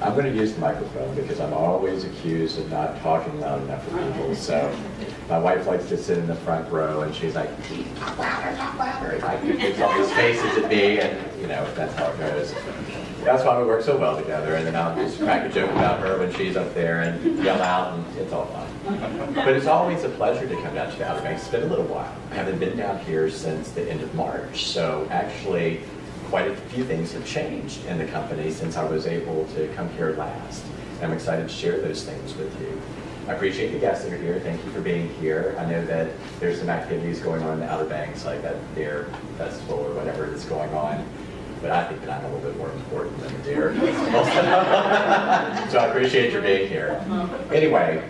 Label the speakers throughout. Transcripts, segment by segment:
Speaker 1: I'm going to use the microphone because I'm always accused of not talking loud enough for people. So my wife likes to sit in the front row, and she's like, talk louder, talk louder. And I makes all these faces at me, and you know, that's how it goes. That's why we work so well together. And then I'll just crack a joke about her when she's up there and yell out, and it's all fun. But it's always a pleasure to come down to the Outer Banks. It's been a little while. I haven't been down here since the end of March. So actually, quite a few things have changed in the company since I was able to come here last. And I'm excited to share those things with you. I appreciate the guests that are here. Thank you for being here. I know that there's some activities going on in the Outer Banks, like that Dare Festival or whatever that's going on. But I think that I'm a little bit more important than the Dare Festival. So I appreciate your being here. Anyway,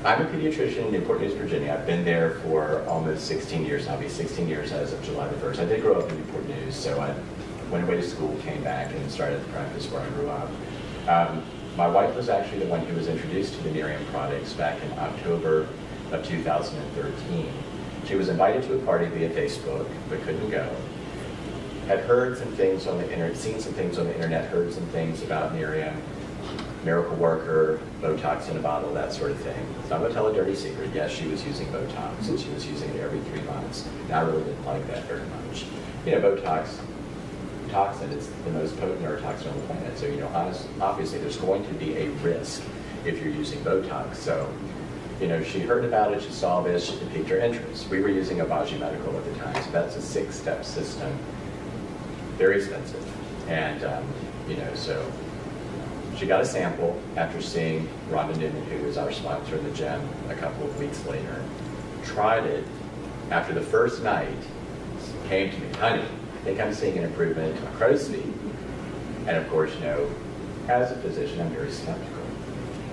Speaker 1: I'm a pediatrician in Newport News, Virginia. I've been there for almost 16 years. I'll be 16 years as of July the 1st. I did grow up in Newport News, so I went away to school, came back, and started the practice where I grew up. My wife was actually the one who was introduced to the Nerium products back in October of 2013. She was invited to a party via Facebook, but couldn't go. Had heard some things on the internet, seen some things on the internet, heard some things about Nerium, miracle worker, Botox in a bottle, that sort of thing. So I'm going to tell a dirty secret. Yes, she was using Botox, and she was using it every 3 months. And I really didn't like that very much. You know, Botox toxin is the most potent neurotoxin on the planet. So, you know, obviously there's going to be a risk if you're using Botox. So, you know, she heard about it, she saw this, it piqued her interest. We were using Abaji Medical at the time, so that's a 6-step system. Very expensive. And, you know, so she got a sample after seeing Rhonda Newman, who was our sponsor in the gym, a couple of weeks later. Tried it. After the first night, came to me, honey, I think I'm seeing an improvement in my crow's feet. And of course, you know, as a physician, I'm very skeptical.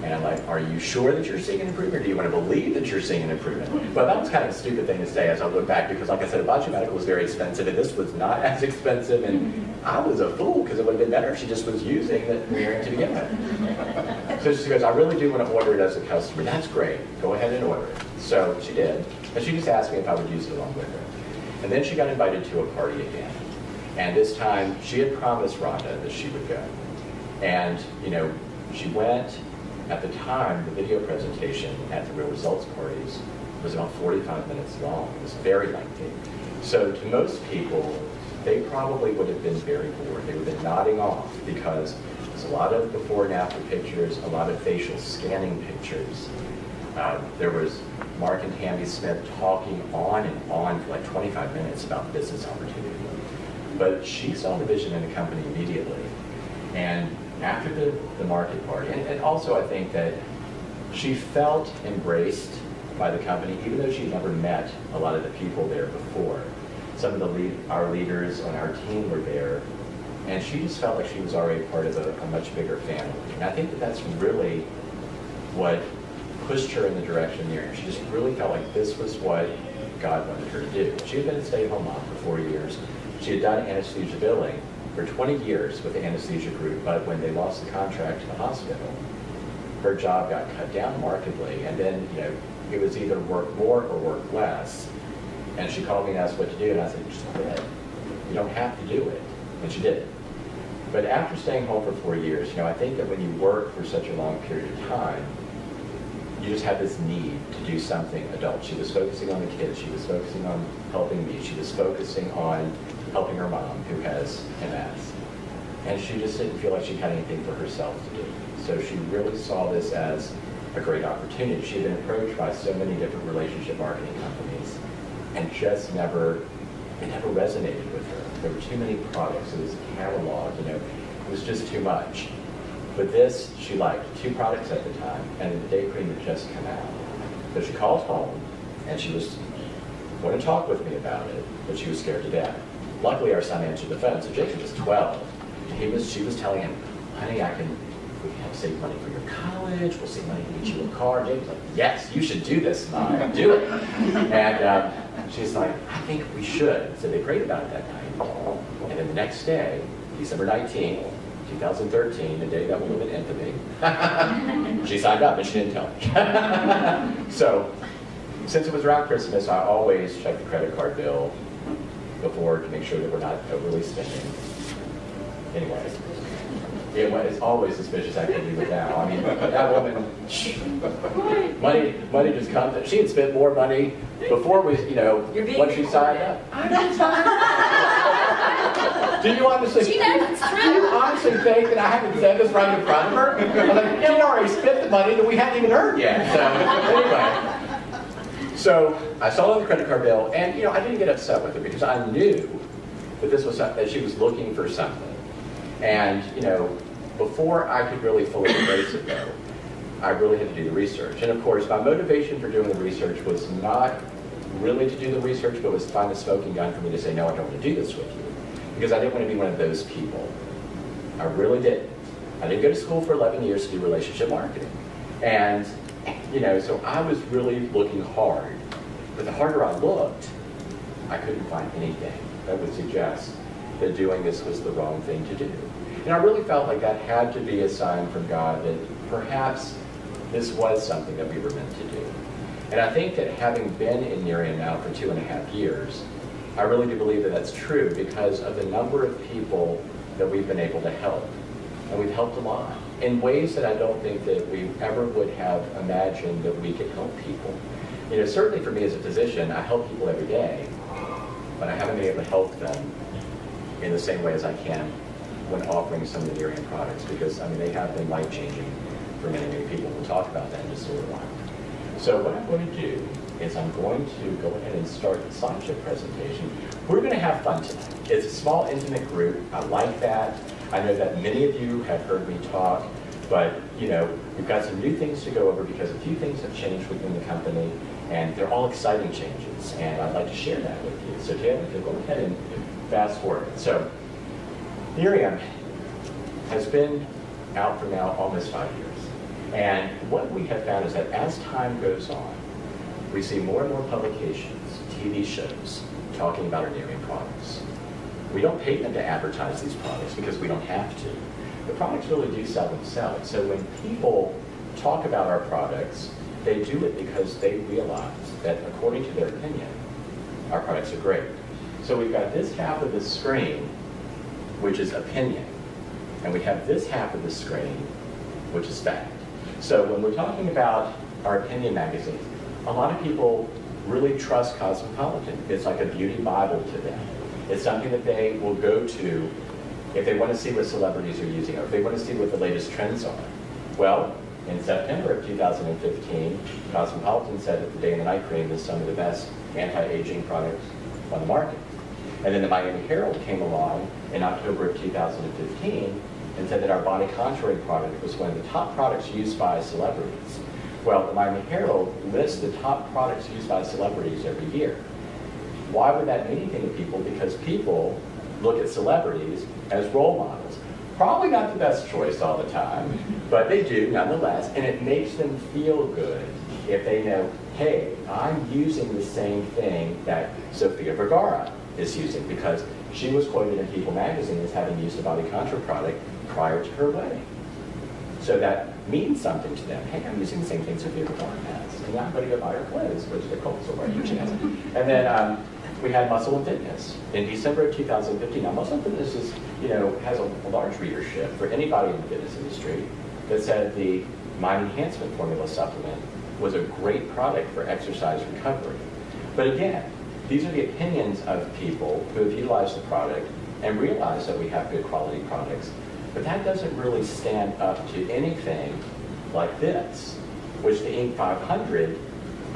Speaker 1: And I'm like, are you sure that you're seeing an improvement? Do you want to believe that you're seeing an improvement? Well, that was kind of a stupid thing to say as I look back, because like I said, Abaji Medical was very expensive, and this was not as expensive, and I was a fool, because it would have been better if she just was using the Nerium to begin with. So she goes, I really do want to order it as a customer. That's great. Go ahead and order it. So she did. And she just asked me if I would use it along with her. And then she got invited to a party again. And this time, she had promised Rhonda that she would go. And, you know, she went. At the time, the video presentation at the Real Results parties was about 45 minutes long. It was very lengthy. So to most people, they probably would have been very bored. They would have been nodding off, because there's a lot of before and after pictures, a lot of facial scanning pictures. There was Mark and Tammy Smith talking on and on for like 25 minutes about business opportunity. But she saw the vision in the company immediately. And after the market party, and also I think that she felt embraced by the company, even though she'd never met a lot of the people there before. Some of our leaders on our team were there, and she just felt like she was already part of a much bigger family. And I think that that's really what pushed her in the direction of Nerium. She just really felt like this was what God wanted her to do. She had been a stay-at-home mom for 4 years. She had done anesthesia billing for 20 years with the anesthesia group, but when they lost the contract to the hospital, her job got cut down markedly, and then, you know, it was either work more or work less. And she called me and asked what to do, and I said, just quit. You don't have to do it. And she did. But after staying home for 4 years, you know, I think that when you work for such a long period of time, you just have this need to do something adult. She was focusing on the kids. She was focusing on helping me. She was focusing on helping her mom, who has MS. And she just didn't feel like she had anything for herself to do. So she really saw this as a great opportunity. She had been approached by so many different relationship marketing companies, and just it never resonated with her. There were too many products. It was a catalog, you know, it was just too much. But this, she liked 2 products at the time, and the day cream had just come out. So she called home, and she was going to talk with me about it, but she was scared to death. Luckily, our son answered the phone. So Jacob was 12. She was telling him, honey, we can help save money for your college. We'll save money to get you a car. Jacob's like, yes, you should do this, Mom. Do it. And she's like, I think we should. So they prayed about it that night. And then the next day, December 19th, 2013, the day that will live in infamy, she signed up, and she didn't tell me. So since it was around Christmas, I always check the credit card bill before to make sure that we're not overly spending. Anyway, It's always suspicious activity with Dow. I mean, that woman, money just comes. She had spent more money before we, when she signed up. I don't sign up. Do you honestly?
Speaker 2: She knows it's true.
Speaker 1: Do you honestly think that I haven't said this right in front of her? Like, she already spent the money that we hadn't even earned yet. So anyway. So I saw the credit card bill, and I didn't get upset with her because I knew that this was that she was looking for something. And before I could really fully embrace it, though, I really had to do the research. And of course, my motivation for doing the research was not really to do the research, but was to find a smoking gun for me to say, no, I don't want to do this with you, because I didn't want to be one of those people. I really didn't. I didn't go to school for 11 years to do relationship marketing, and so I was really looking hard, but the harder I looked, I couldn't find anything that would suggest that doing this was the wrong thing to do. And I really felt like that had to be a sign from God that perhaps this was something that we were meant to do. And I think that having been in Nerium now for 2.5 years, I really do believe that that's true because of the number of people that we've been able to help. And we've helped a lot in ways that I don't think that we ever would have imagined that we could help people. Certainly for me as a physician, I help people every day, but I haven't been able to help them in the same way as I can when offering some of the Nerium products, because they have been life-changing for many, many people. We'll talk about that in just a little while. So what I'm going to do is I'm going to go ahead and start the slideshow presentation. We're going to have fun tonight. It's a small, intimate group. I like that. I know that many of you have heard me talk, but we've got some new things to go over because a few things have changed within the company, and they're all exciting changes, and I'd like to share that with you. So Taylor, if you'll go ahead and fast forward. So Nerium has been out for now almost 5 years. And what we have found is that as time goes on, we see more and more publications, TV shows, talking about our Nerium products. We don't pay them to advertise these products because we don't have to. The products really do sell themselves. So when people talk about our products, they do it because they realize that according to their opinion, our products are great. So we've got this half of the screen, which is opinion. And we have this half of the screen, which is fact. So when we're talking about our opinion magazines, a lot of people really trust Cosmopolitan. It's like a beauty Bible to them. It's something that they will go to if they want to see what celebrities are using, or if they want to see what the latest trends are. Well, in September of 2015, Cosmopolitan said that the Day and the Night Cream is some of the best anti-aging products on the market. And then the Miami Herald came along in October of 2015 and said that our body contouring product was one of the top products used by celebrities. Well, the Miami Herald lists the top products used by celebrities every year. Why would that mean anything to people? Because people look at celebrities as role models. Probably not the best choice all the time, but they do nonetheless, and it makes them feel good if they know, hey, I'm using the same thing that Sofia Vergara is using, because she was quoted in People magazine as having used a body contour product prior to her wedding. So that means something to them. Hey, I'm using the same thing Sofia Vergara has, and I'm going to go buy her clothes, which they're called, so right, she has. And then we had Muscle and Fitness in December of 2015. Now, Muscle and Fitness is, has a large readership for anybody in the fitness industry that said the Mind Enhancement Formula supplement was a great product for exercise recovery. But again, these are the opinions of people who have utilized the product and realized that we have good quality products. But that doesn't really stand up to anything like this, which the Inc. 500,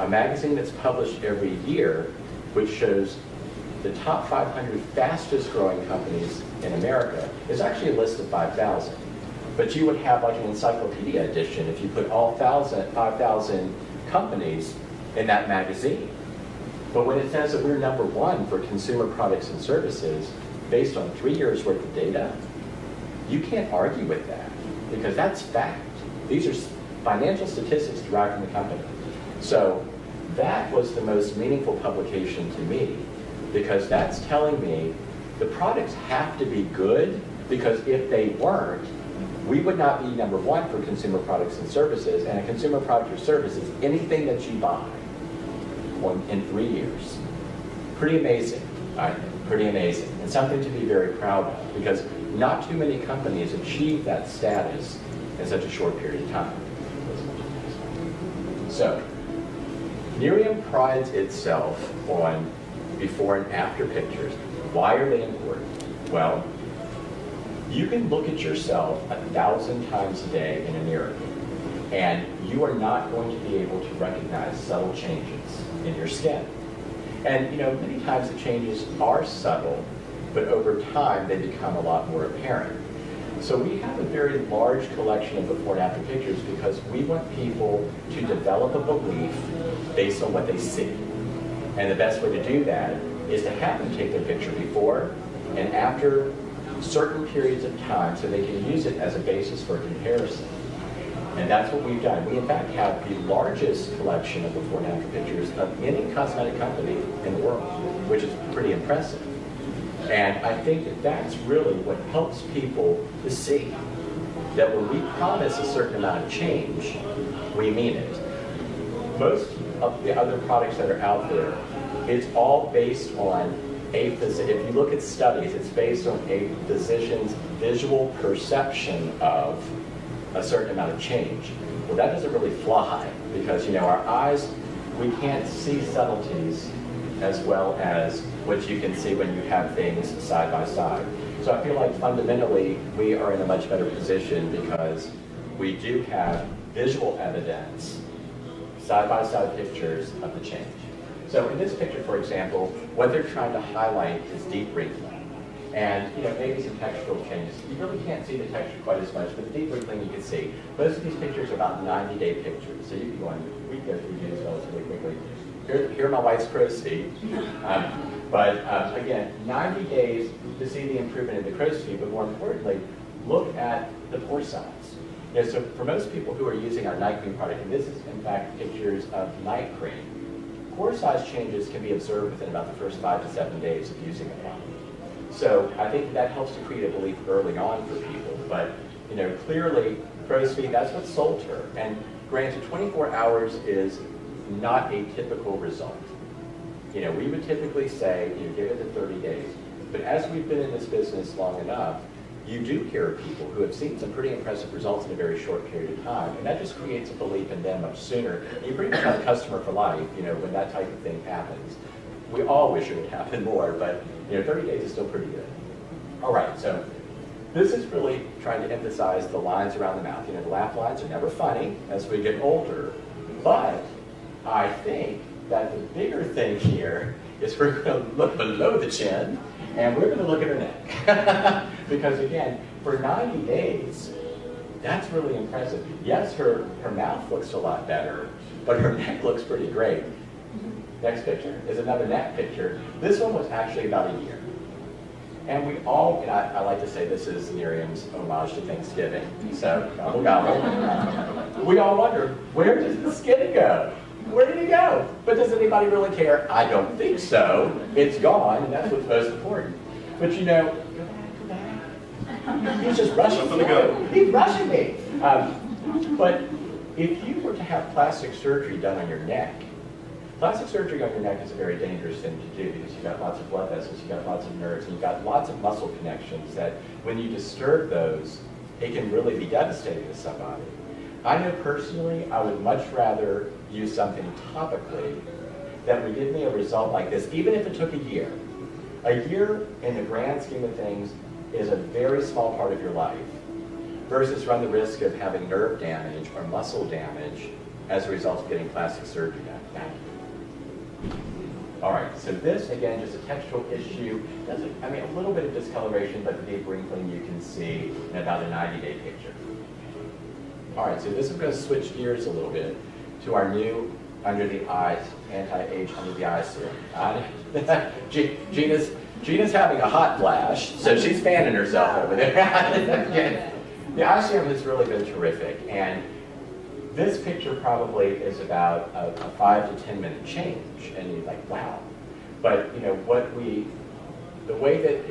Speaker 1: a magazine that's published every year, which shows the top 500 fastest growing companies in America, is actually a list of 5,000. But you would have like an encyclopedia edition if you put all 5,000 companies in that magazine. But when it says that we're #1 for consumer products and services based on 3 years worth of data, you can't argue with that because that's fact. These are financial statistics derived from the company. So that was the most meaningful publication to me because that's telling me the products have to be good, because if they weren't, we would not be #1 for consumer products and services, and a consumer product or service is anything that you buy in 3 years. Pretty amazing, I think. pretty amazing and something to be very proud of, because not too many companies achieve that status in such a short period of time. So, Nerium prides itself on before and after pictures. Why are they important? Well, you can look at yourself 1,000 times a day in a mirror, and you are not going to be able to recognize subtle changes in your skin. And many times the changes are subtle, but over time they become a lot more apparent. So we have a very large collection of before and after pictures because we want people to develop a belief based on what they see. And the best way to do that is to have them take their picture before and after certain periods of time so they can use it as a basis for comparison. And that's what we've done. We in fact have the largest collection of before and after pictures of any cosmetic company in the world, which is pretty impressive. And I think that that's really what helps people to see that when we promise a certain amount of change, we mean it. Most of the other products that are out there, it's all based on if you look at studies, it's based on a physician's visual perception of a certain amount of change. Well, that doesn't really fly because our eyes, we can't see subtleties as well as what you can see when you have things side by side. So I feel like fundamentally we are in a much better position because we do have visual evidence, side-by-side pictures of the change. So in this picture, for example, what they're trying to highlight is deep wrinkling. And maybe some textural changes. You really can't see the texture quite as much, but the deep wrinkling you can see. Most of these pictures are about 90-day pictures. So you can go on, we can go through these relatively quickly. Here are my wife's crow's feet. Again, 90 days to see the improvement in the crow's feet, but more importantly, look at the pore size. So for most people who are using our night cream product, and this is in fact pictures of night cream, pore size changes can be observed within about the first 5 to 7 days of using the product. So I think that helps to create a belief early on for people. But clearly, crow's feet, that's what sold her. And granted, 24 hours is not a typical result. We would typically say, give it to 30 days. But as we've been in this business long enough, you do hear of people who have seen some pretty impressive results in a very short period of time, and that just creates a belief in them much sooner. You pretty much have a customer for life, when that type of thing happens. We all wish it would happen more, but 30 days is still pretty good. All right, so this is really trying to emphasize the lines around the mouth. The laugh lines are never funny as we get older, but I think that the bigger thing here is we're going to look below the chin, and we're going to look at her neck. Because again, for 90 days, that's really impressive. Yes, her mouth looks a lot better, but her neck looks pretty great. Next picture is another neck picture. This one was actually about a year. And we all, and I like to say this is Nerium's homage to Thanksgiving. So, gobble gobble. We all wonder, where does the skin go? Where did it go? But does anybody really care? I don't think so. It's gone, and that's what's most important. But he's just rushing me. He's rushing me. But if you were to have plastic surgery done on your neck, plastic surgery on your neck is a very dangerous thing to do because you've got lots of blood vessels, you've got lots of nerves, and you've got lots of muscle connections that when you disturb those, it can really be devastating to somebody. I know personally, I would much rather use something topically that would give me a result like this, even if it took a year. A year, in the grand scheme of things, is a very small part of your life, versus run the risk of having nerve damage or muscle damage as a result of getting plastic surgery done. All right, so this, again, just a textural issue. A little bit of discoloration, but the deep wrinkling you can see in about a 90-day picture. All right, so this is going to switch gears a little bit to our new under the eyes, anti-age under the eye serum. Gina's having a hot flash, so she's fanning herself over there. The eye serum has really been terrific, and this picture probably is about a 5 to 10 minute change, and you're like, wow. But the way that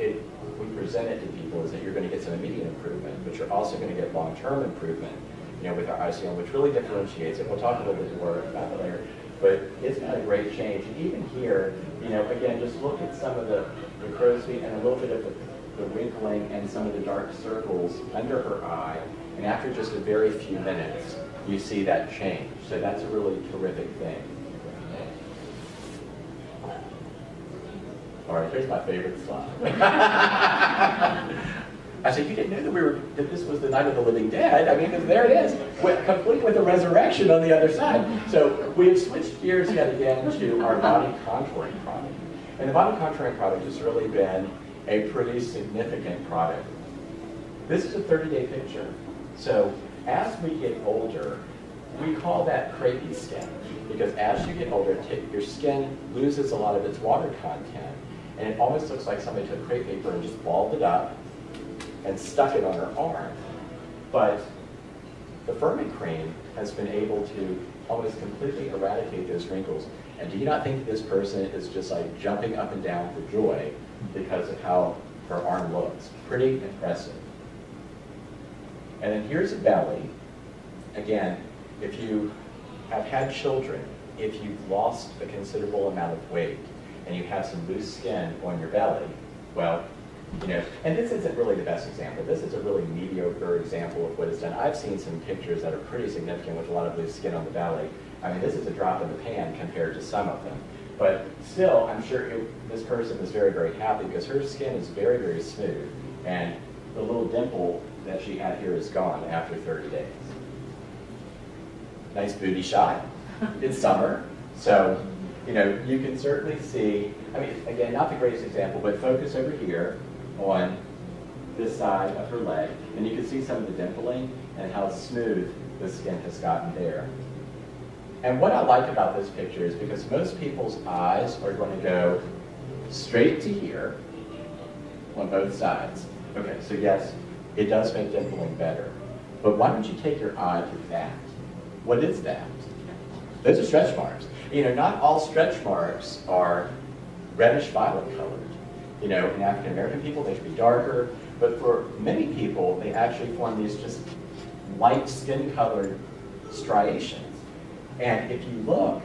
Speaker 1: we present it to people is that you're going to get some immediate improvement, but you're also going to get long-term improvement, with our eye serum, which really differentiates it. We'll talk a little bit more about it later. but it's got a great change. And even here, again, just look at some of the crow's feet and a little bit of the wrinkling and some of the dark circles under her eye. And after just a very few minutes, you see that change. So that's a really terrific thing. All right, here's my favorite slide. I said, you didn't know that this was the night of the living dead. I mean, there it is, complete with the resurrection on the other side. So we have switched gears yet again to our body contouring product. And the body contouring product has really been a pretty significant product. This is a 30-day picture. So as we get older, we call that crepey skin, because as you get older, your skin loses a lot of its water content, and it almost looks like somebody took crepe paper and just balled it up and stuck it on her arm. But the firming cream has been able to almost completely eradicate those wrinkles. And do you not think that this person is just like jumping up and down for joy because of how her arm looks? Pretty impressive. And then here's a belly. Again, if you have had children, if you've lost a considerable amount of weight and you have some loose skin on your belly, well, and this isn't really the best example. This is a really mediocre example of what is done. I've seen some pictures that are pretty significant with a lot of loose skin on the belly. I mean, this is a drop in the pan compared to some of them. But still, I'm sure this person is very, very happy because her skin is very, very smooth. And the little dimple that she had here is gone after 30 days. Nice booty shot. It's summer. So, you can certainly see, I mean, again, not the greatest example, but focus over here on this side of her leg, and you can see some of the dimpling and how smooth the skin has gotten there. And what I like about this picture is because most people's eyes are going to go straight to here on both sides. Okay, so yes, it does make dimpling better. But why don't you take your eye to that? What is that? Those are stretch marks. Not all stretch marks are reddish violet colored. In African American people, they should be darker. But for many people, they actually form these just light skin colored striations. And if you look,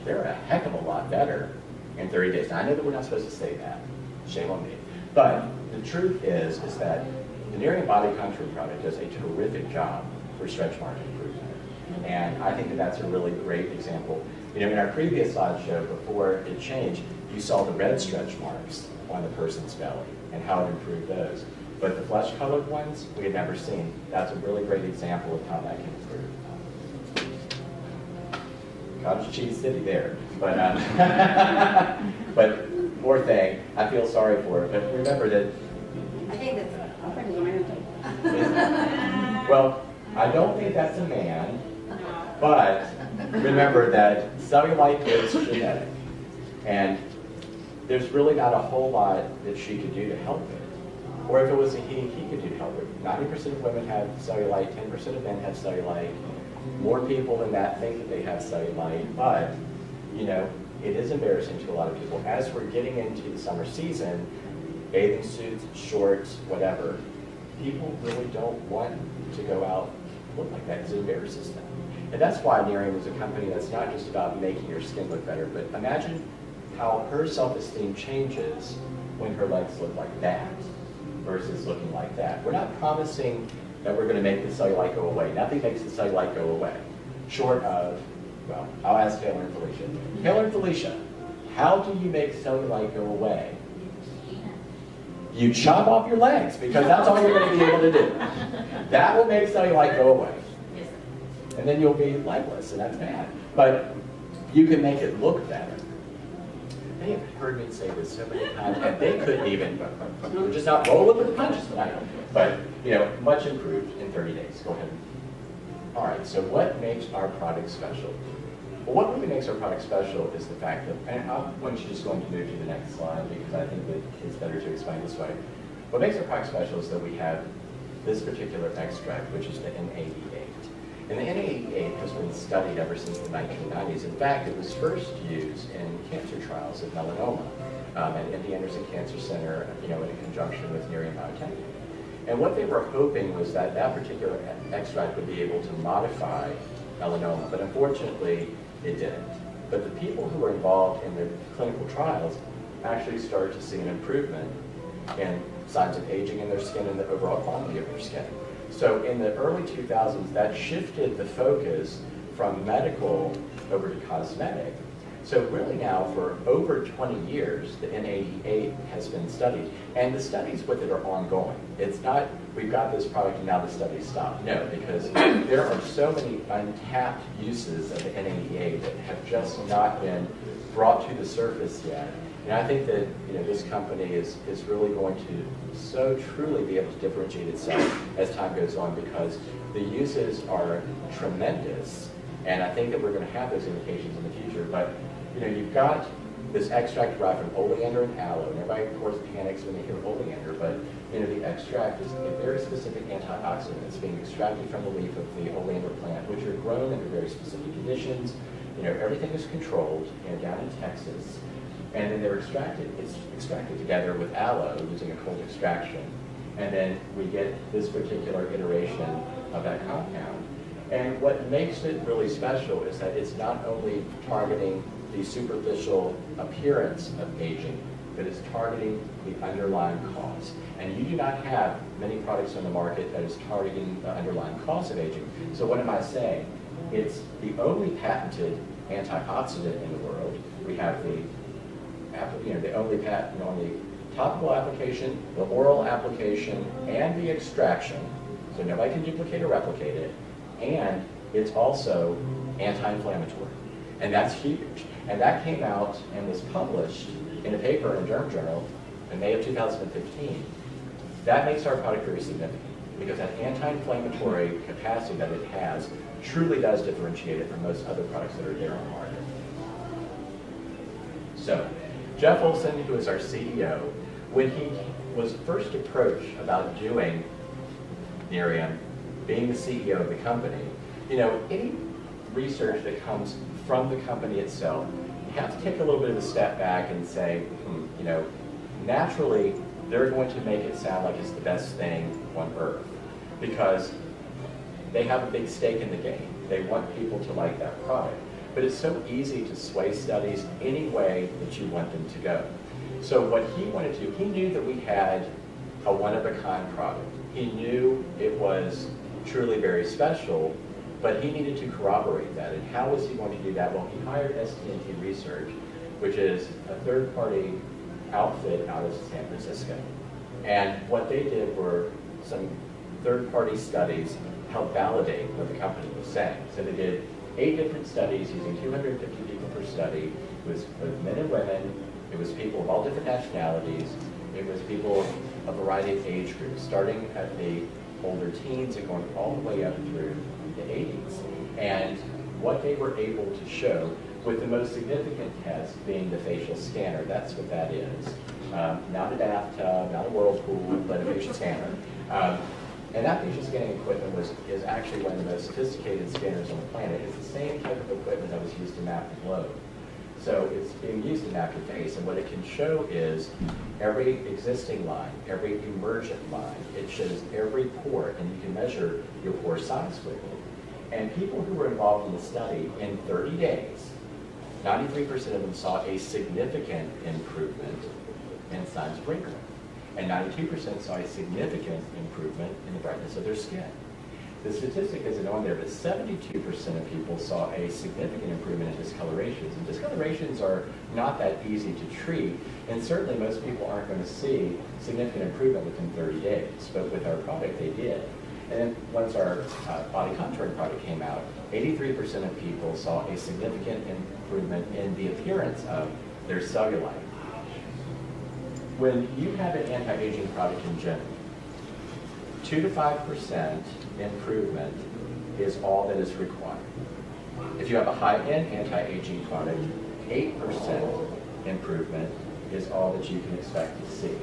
Speaker 1: they're a heck of a lot better in 30 days. Now, I know that we're not supposed to say that. Shame on me. But the truth is that the Nerium Body Contouring product does a terrific job for stretch mark improvement. And I think that that's a really great example. In our previous slideshow, before it changed, you saw the red stretch marks on the person's belly and how it improved those. But the flesh-colored ones, we had never seen. That's a really great example of how that can improve. Cottage cheese city there. But, but poor thing, I feel sorry for her. But remember that...
Speaker 2: I think that's a friend of mine.
Speaker 1: Well, I don't think that's a man. But remember that cellulite is genetic, and there's really not a whole lot that she could do to help it. Or if it was a he could do to help it. 90% of women have cellulite, 10% of men have cellulite. More people than that think that they have cellulite, but, it is embarrassing to a lot of people. As we're getting into the summer season, bathing suits, shorts, whatever, people really don't want to go out look like that because it embarrasses them. And that's why Nerium is a company that's not just about making your skin look better, but imagine how her self-esteem changes when her legs look like that versus looking like that. We're not promising that we're going to make the cellulite go away. Nothing makes the cellulite go away, short of, well, I'll ask Taylor and Felicia. Taylor and Felicia, how do you make cellulite go away? You chop off your legs, because that's all you're going to be able to do. That will make cellulite go away. And then you'll be legless, and that's bad. But you can make it look better. They have heard me say this so many times, and they couldn't even, we're just not rolling with the punches tonight. But, much improved in 30 days. Go ahead. All right, so what makes our product special? Well, what really makes our product special is the fact that, and I want you just going to move to the next slide because I think that it's better to explain this way. What makes our product special is that we have this particular extract, which is the N88. And the N88 has been studied ever since the 1990s. In fact, it was first used in cancer trials of melanoma at MD Anderson Cancer Center, in conjunction with Nerium Biotech. And what they were hoping was that that particular extract would be able to modify melanoma, but unfortunately, it didn't. But the people who were involved in the clinical trials actually started to see an improvement in signs of aging in their skin and the overall quality of their skin. So in the early 2000s, that shifted the focus from medical over to cosmetic. So really now, for over 20 years, the N88 has been studied, and the studies with it are ongoing. It's not, we've got this product and now the studies stop. No, because there are so many untapped uses of the N88 that have just not been brought to the surface yet. And I think that this company is really going to so truly be able to differentiate itself as time goes on, because the uses are tremendous, and I think that we're going to have those indications in the future. But you've got this extract derived from oleander and aloe, and everybody of course panics when they hear oleander, but the extract is a very specific antioxidant that's being extracted from the leaf of the oleander plant, which are grown under very specific conditions. Everything is controlled down in Texas. And then they're extracted, it's extracted together with aloe using a cold extraction. And then we get this particular iteration of that compound. And what makes it really special is that it's not only targeting the superficial appearance of aging, but it's targeting the underlying cause. And you do not have many products on the market that is targeting the underlying cause of aging. So what am I saying? It's the only patented antioxidant in the world. We have the only patent on the topical application, the oral application, and the extraction. So nobody can duplicate or replicate it. And it's also anti-inflammatory. And that's huge. And that came out and was published in a paper in a derm journal in May of 2015. That makes our product very significant, because that anti-inflammatory capacity that it has truly does differentiate it from most other products that are there on the market. So, Jeff Olson, who is our CEO, when he was first approached about doing Nerium, being the CEO of the company, any research that comes from the company itself, you have to take a little bit of a step back and say, naturally, they're going to make it sound like it's the best thing on earth, because they have a big stake in the game. They want people to like that product. But it's so easy to sway studies any way that you want them to go. So what he wanted to do, he knew that we had a one-of-a-kind product. He knew it was truly very special, but he needed to corroborate that. And how was he going to do that? Well, he hired ST&T Research, which is a third-party outfit out of San Francisco. And what they did were some third-party studies to help validate what the company was saying. So they did 8 different studies using 250 people per study. It was both men and women. It was people of all different nationalities. It was people of a variety of age groups, starting at the older teens and going all the way up through the 80s. And what they were able to show, with the most significant test being the facial scanner. That's what that is. Not a bathtub, not a whirlpool, but a facial scanner. And that facial scanning equipment is actually one of the most sophisticated scanners on the planet. It's the same type of equipment that was used to map the globe. So it's being used to map your face, and what it can show is every existing line, every emergent line. It shows every pore, and you can measure your pore size with it. And people who were involved in the study, in 30 days, 93% of them saw a significant improvement in signs of wrinkling. And 92% saw a significant improvement in the brightness of their skin. The statistic isn't on there, but 72% of people saw a significant improvement in discolorations. And discolorations are not that easy to treat, and certainly most people aren't going to see significant improvement within 30 days. But with our product, they did. And then once our body contouring product came out, 83% of people saw a significant improvement in the appearance of their cellulite. When you have an anti-aging product in general, 2 to 5% improvement is all that is required. If you have a high-end anti-aging product, 8% improvement is all that you can expect to see.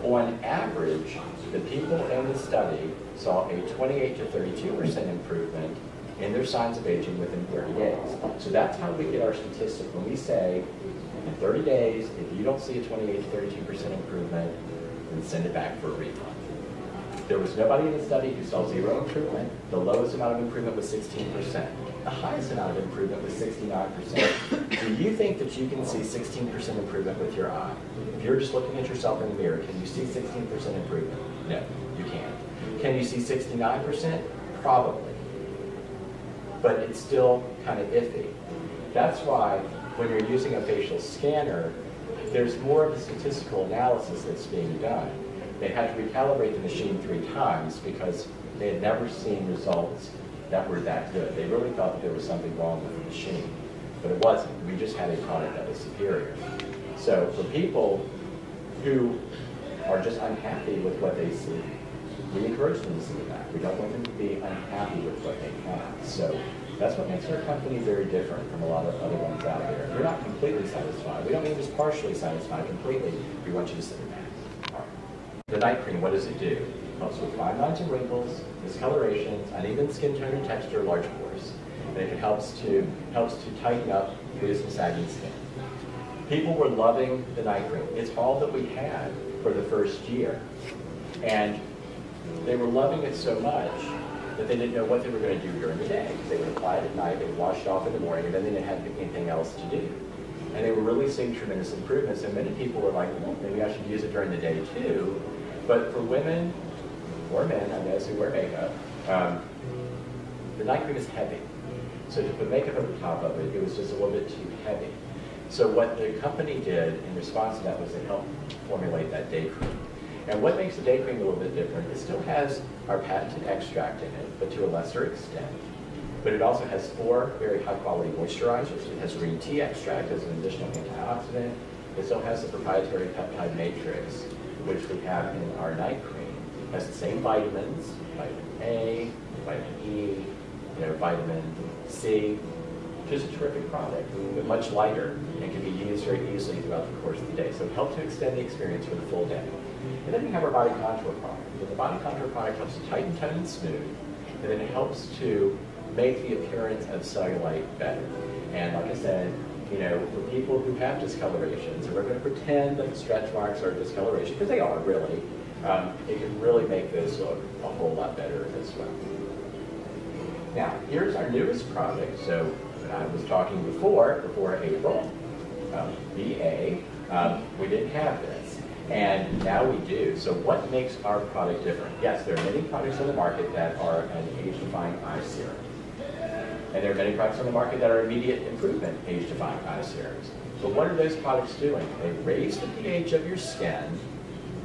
Speaker 1: On average, the people in the study saw a 28 to 32% improvement in their signs of aging within 30 days. So that's how we get our statistic. When we say, in 30 days, if you don't see a 28 to 32% improvement, then send it back for a refund. There was nobody in the study who saw 0 improvement. The lowest amount of improvement was 16%. The highest amount of improvement was 69%. Do you think that you can see 16% improvement with your eye? If you're just looking at yourself in the mirror, can you see 16% improvement? No, you can't. Can you see 69%? Probably. But it's still kind of iffy. That's why when you're using a facial scanner, there's more of a statistical analysis that's being done. They had to recalibrate the machine 3 times because they had never seen results that were that good. They really thought that there was something wrong with the machine, but it wasn't. We just had a product that was superior. So for people who are just unhappy with what they see, we encourage them to see that. We don't want them to be unhappy with what they have. So that's what makes our company very different from a lot of other ones out there. We're not completely satisfied. We don't mean just partially satisfied completely. We want you to sit back. The night cream, what does it do? Helps with fine lines and wrinkles, discolorations, uneven skin tone and texture, large pores. And it helps to tighten up loose and sagging skin. People were loving the night cream. It's all that we had for the first year. And they were loving it so much that they didn't know what they were going to do during the day. They would apply it at night, they would wash it off in the morning, and then they didn't have anything else to do. And they were really seeing tremendous improvements. And many people were like, well, maybe I should use it during the day too. But for women, or men, I guess, who wear makeup, the night cream is heavy. So to put makeup over the top of it, it was just a little bit too heavy. So what the company did in response to that was they helped formulate that day cream. And what makes the day cream a little bit different, it still has our patented extract in it, but to a lesser extent. But it also has 4 very high quality moisturizers. It has green tea extract as an additional antioxidant. It still has the proprietary peptide matrix, which we have in our night cream. It has the same vitamins, vitamin A, vitamin E, vitamin C. Just a terrific product, but much lighter and can be used very easily throughout the course of the day. So it helps to extend the experience for the full day. And then we have our body contour product. And the body contour product helps to tighten, tone, and smooth. And then it helps to make the appearance of cellulite better. And like I said, for people who have discolorations, and we're going to pretend that the stretch marks are discoloration, because they are really, it can really make this look a whole lot better as well. Now, here's our newest product. So I was talking before April, BA, we didn't have this. And now we do. So what makes our product different? Yes, there are many products on the market that are an age-defying eye serum. And there are many products on the market that are immediate improvement age-defying eye serums. But what are those products doing? They raise the pH of your skin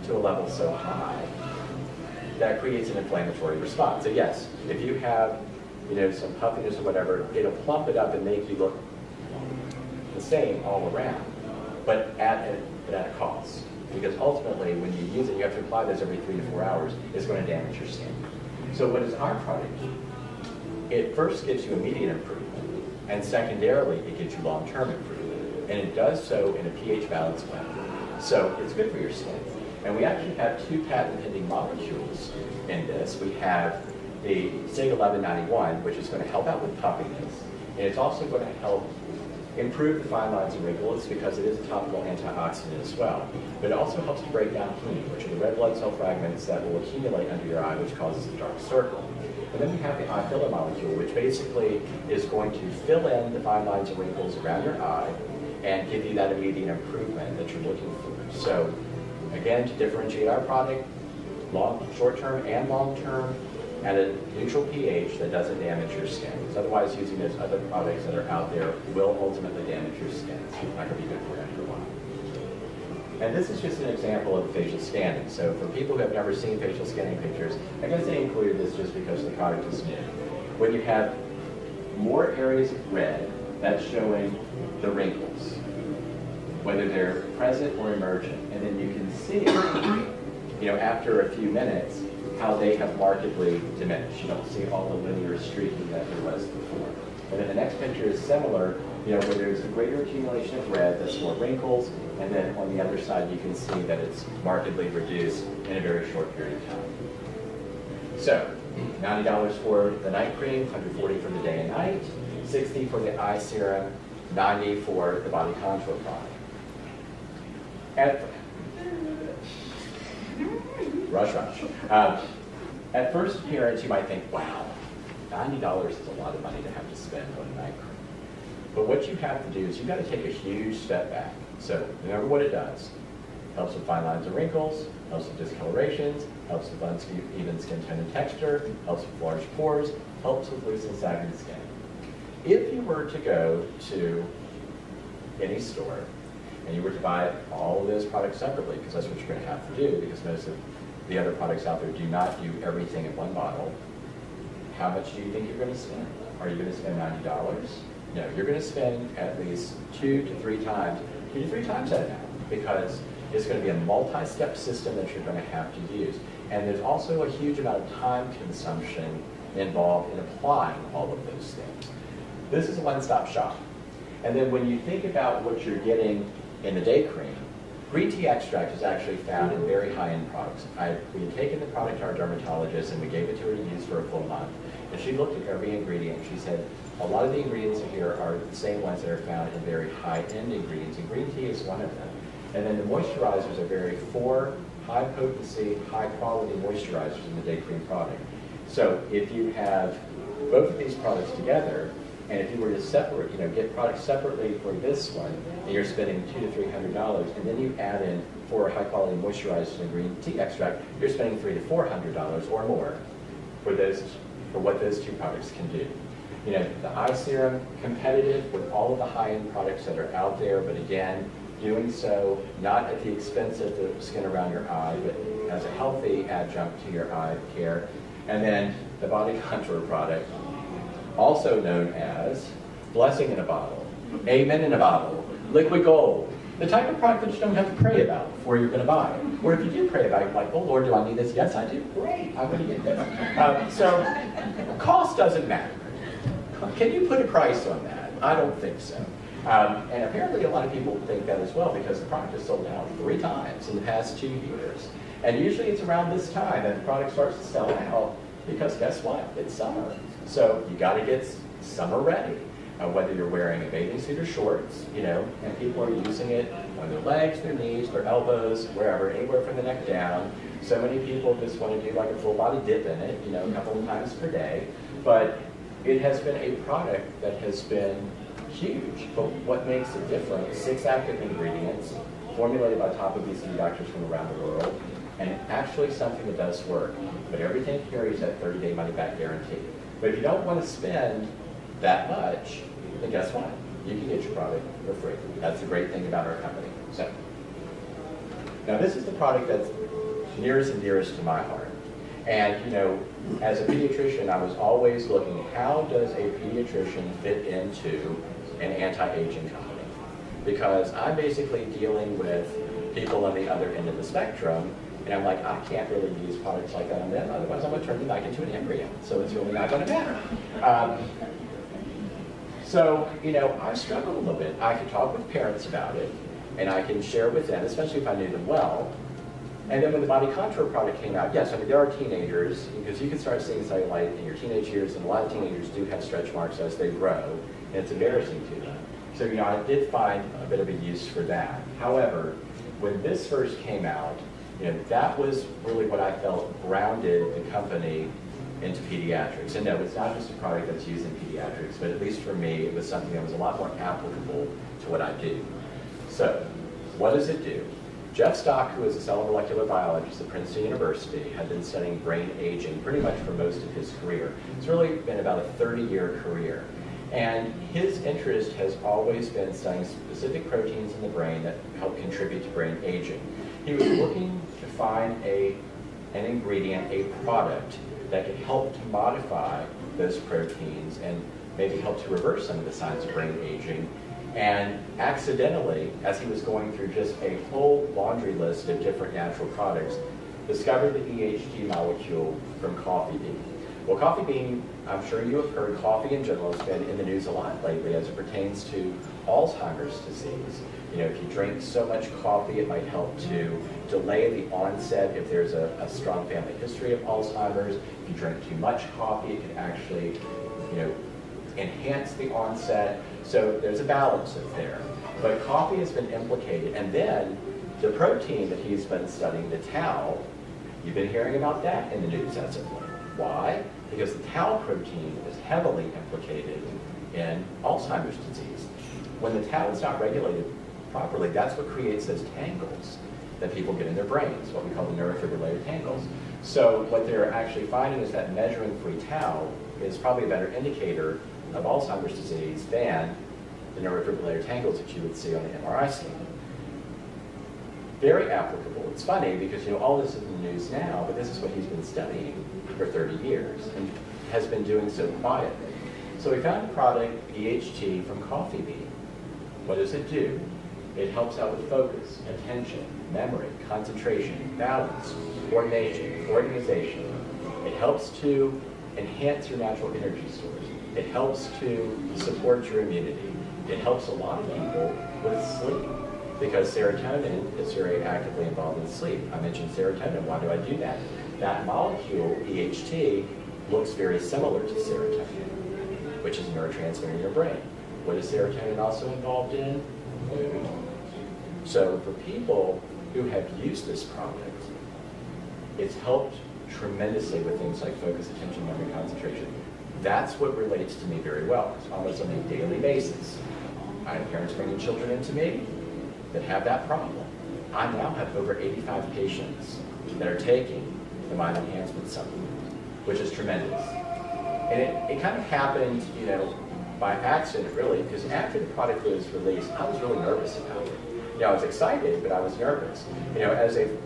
Speaker 1: to a level so high that creates an inflammatory response. So yes, if you have some puffiness or whatever, it'll plump it up and make you look the same all around, but at a cost. Because ultimately, when you use it, you have to apply those every 3 to 4 hours. It's going to damage your skin. So what does our product do? It first gives you immediate improvement, and secondarily, it gives you long-term improvement. And it does so in a pH balanced way. So it's good for your skin. And we actually have 2 patent-pending molecules in this. We have the SIG 1191, which is going to help out with puffiness, and it's also going to help improve the fine lines and wrinkles because it is a topical antioxidant as well. But it also helps to break down heme, which are the red blood cell fragments that will accumulate under your eye, which causes the dark circle. And then we have the eye filler molecule, which basically is going to fill in the fine lines and wrinkles around your eye and give you that immediate improvement that you're looking for. So again, to differentiate our product, short-term and long-term, at a neutral pH that doesn't damage your skin. Because otherwise, using those other products that are out there will ultimately damage your skin. It's not going to be good for you after a while. And this is just an example of facial scanning. So for people who have never seen facial scanning pictures, I guess they included this just because the product is new. When you have more areas of red, that's showing the wrinkles, whether they're present or emergent. And then you can see, after a few minutes, how they have markedly diminished. You don't see all the linear streaking that there was before. And then the next picture is similar, where there's a greater accumulation of red, that's more wrinkles, and then on the other side you can see that it's markedly reduced in a very short period of time. So, $90 for the night cream, $140 for the day and night, $60 for the eye serum, $90 for the body contour product. And rush. At first appearance, you might think, wow, $90 is a lot of money to have to spend on a night cream. But what you have to do is you've got to take a huge step back. So remember what it does. Helps with fine lines and wrinkles, helps with discolorations, helps with uneven skin tone and texture, helps with large pores, helps with loose and sagging skin. If you were to go to any store and you were to buy all of those products separately, because that's what you're going to have to do, because most of the other products out there do not do everything in one bottle, how much do you think you're going to spend? Are you going to spend $90? No, you're going to spend at least 2 to 3 times that amount, because it's going to be a multi-step system that you're going to have to use. And there's also a huge amount of time consumption involved in applying all of those things. This is a one-stop shop. And then when you think about what you're getting in the day cream, green tea extract is actually found in very high-end products. We had taken the product to our dermatologist and we gave it to her to use for a full month. And she looked at every ingredient. She said, a lot of the ingredients in here are the same ones that are found in very high-end ingredients, and green tea is one of them. And then the moisturizers are 4 high-potency, high-quality moisturizers in the day cream product. So if you have both of these products together, and if you were to separate, get products separately for this one, and you're spending $200 to $300, and then you add in 4 high-quality moisturizers and green tea extract, you're spending $300 to $400 or more for what those 2 products can do. The eye serum, competitive with all of the high-end products that are out there, but again, doing so not at the expense of the skin around your eye, but as a healthy adjunct to your eye care. And then the body contour product, also known as blessing in a bottle, amen in a bottle, liquid gold, the type of product that you don't have to pray about before you're going to buy it. Or if you do pray about it, like, oh Lord, do I need this? Yes, I do. Great, I'm going to get this. So cost doesn't matter. Can you put a price on that? I don't think so. And apparently a lot of people think that as well, because the product is sold out 3 times in the past 2 years. And usually it's around this time that the product starts to sell out, because guess what? It's summer. So you got to get summer ready. Whether you're wearing a bathing suit or shorts, and people are using it on their legs, their knees, their elbows, wherever, anywhere from the neck down. So many people just want to do like a full body dip in it, a couple of times per day. But it has been a product that has been huge. But what makes it different is 6 active ingredients formulated by top obesity doctors from around the world, and actually something that does work. But everything carries that 30-day money-back guarantee. But if you don't want to spend that much, then guess what? You can get your product for free. That's the great thing about our company. So, now this is the product that's nearest and dearest to my heart. And as a pediatrician, I was always looking, how does a pediatrician fit into an anti-aging company? Because I'm basically dealing with people on the other end of the spectrum, and I'm like, I can't really use products like that on them, otherwise I'm going to turn them back into an embryo. So it's really not going to matter. So, I struggled a little bit. I could talk with parents about it, and I can share with them, especially if I knew them well. And then when the body contour product came out, yes, there are teenagers, because you can start seeing cellulite in your teenage years, and a lot of teenagers do have stretch marks as they grow, and it's embarrassing to them. So, I did find a bit of a use for that. However, when this first came out, that was really what I felt grounded the company into pediatrics. And no, it's not just a product that's used in pediatrics, but at least for me, it was something that was a lot more applicable to what I do. So, what does it do? Jeff Stock, who is a cellular molecular biologist at Princeton University, had been studying brain aging pretty much for most of his career. It's really been about a 30-year career. And his interest has always been studying specific proteins in the brain that help contribute to brain aging. He was looking to find an ingredient, a product, that could help to modify those proteins and maybe help to reverse some of the signs of brain aging. And accidentally, as he was going through just a whole laundry list of different natural products, discovered the EHT molecule from coffee bean. Well, coffee bean, I'm sure you have heard, coffee in general has been in the news a lot lately as it pertains to Alzheimer's disease. If you drink so much coffee, it might help to delay the onset if there's a strong family history of Alzheimer's. If you drink too much coffee, it can actually, enhance the onset. So there's a balance there. But coffee has been implicated. And then the protein that he's been studying, the tau, You've been hearing about that in the news as of late. Why? Because the tau protein is heavily implicated in Alzheimer's disease. When the tau is not regulated properly, that's what creates those tangles that people get in their brains, what we call the neurofibrillator tangles. So what they're actually finding is that measuring free tau is probably a better indicator of Alzheimer's disease than the neurofibrillator tangles that you would see on the MRI scan. Very applicable. It's funny because all this is in the news now, but this is what he's been studying for 30 years and has been doing so quietly. So we found a product, EHT, from coffee bean. What does it do? It helps out with focus, attention, memory, concentration, balance, coordination, organization. It helps to enhance your natural energy stores. It helps to support your immunity. It helps a lot of people with sleep because serotonin is very actively involved in sleep. I mentioned serotonin. Why do I do that? That molecule, EHT, looks very similar to serotonin, which is a neurotransmitter in your brain. What is serotonin also involved in? Mood. So for people who have used this product, it's helped tremendously with things like focus, attention, memory, concentration. That's what relates to me very well. It's almost on a daily basis. I have parents bringing children into me that have that problem. I now have over 85 patients that are taking the Mind Enhancement Supplement, which is tremendous. And it kind of happened, by accident, really, because after the product was released, I was really nervous about it. I was excited, but I was nervous. As a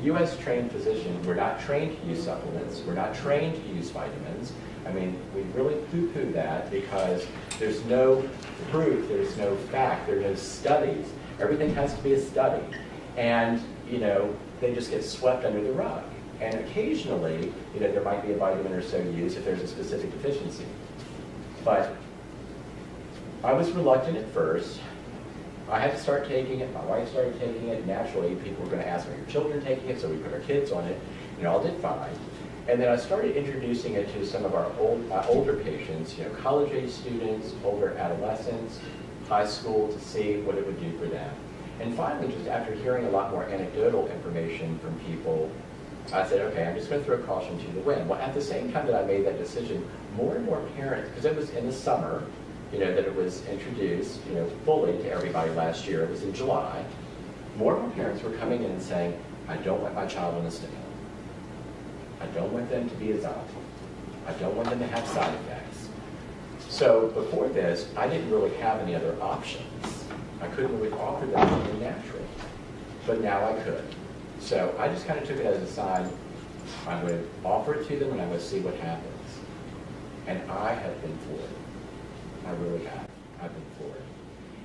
Speaker 1: U.S. trained physician, we're not trained to use supplements. We're not trained to use vitamins. I mean, we really poo-poo that because there's no proof, there's no fact, there are no studies. Everything has to be a study. And, they just get swept under the rug. And occasionally, there might be a vitamin or so used if there's a specific deficiency. But I was reluctant at first. I had to start taking it. My wife started taking it. Naturally, people were going to ask, are your children taking it? So we put our kids on it. All did fine. And then I started introducing it to some of our older patients, college-age students, older adolescents, high school, to see what it would do for them. And finally, just after hearing a lot more anecdotal information from people, I said, okay, I'm just going to throw caution to the wind. Well, at the same time that I made that decision, more and more parents, because it was in the summer, that it was introduced, fully to everybody last year. It was in July. More and more parents were coming in and saying, I don't want my child on a stimulant. I don't want them to be a zombie. I don't want them to have side effects. So before this, I didn't really have any other options. I couldn't really offer them something natural. But now I could. So I just kind of took it as a sign. I would offer it to them and I would see what happens. And I have been floored. I really have. I've been floored.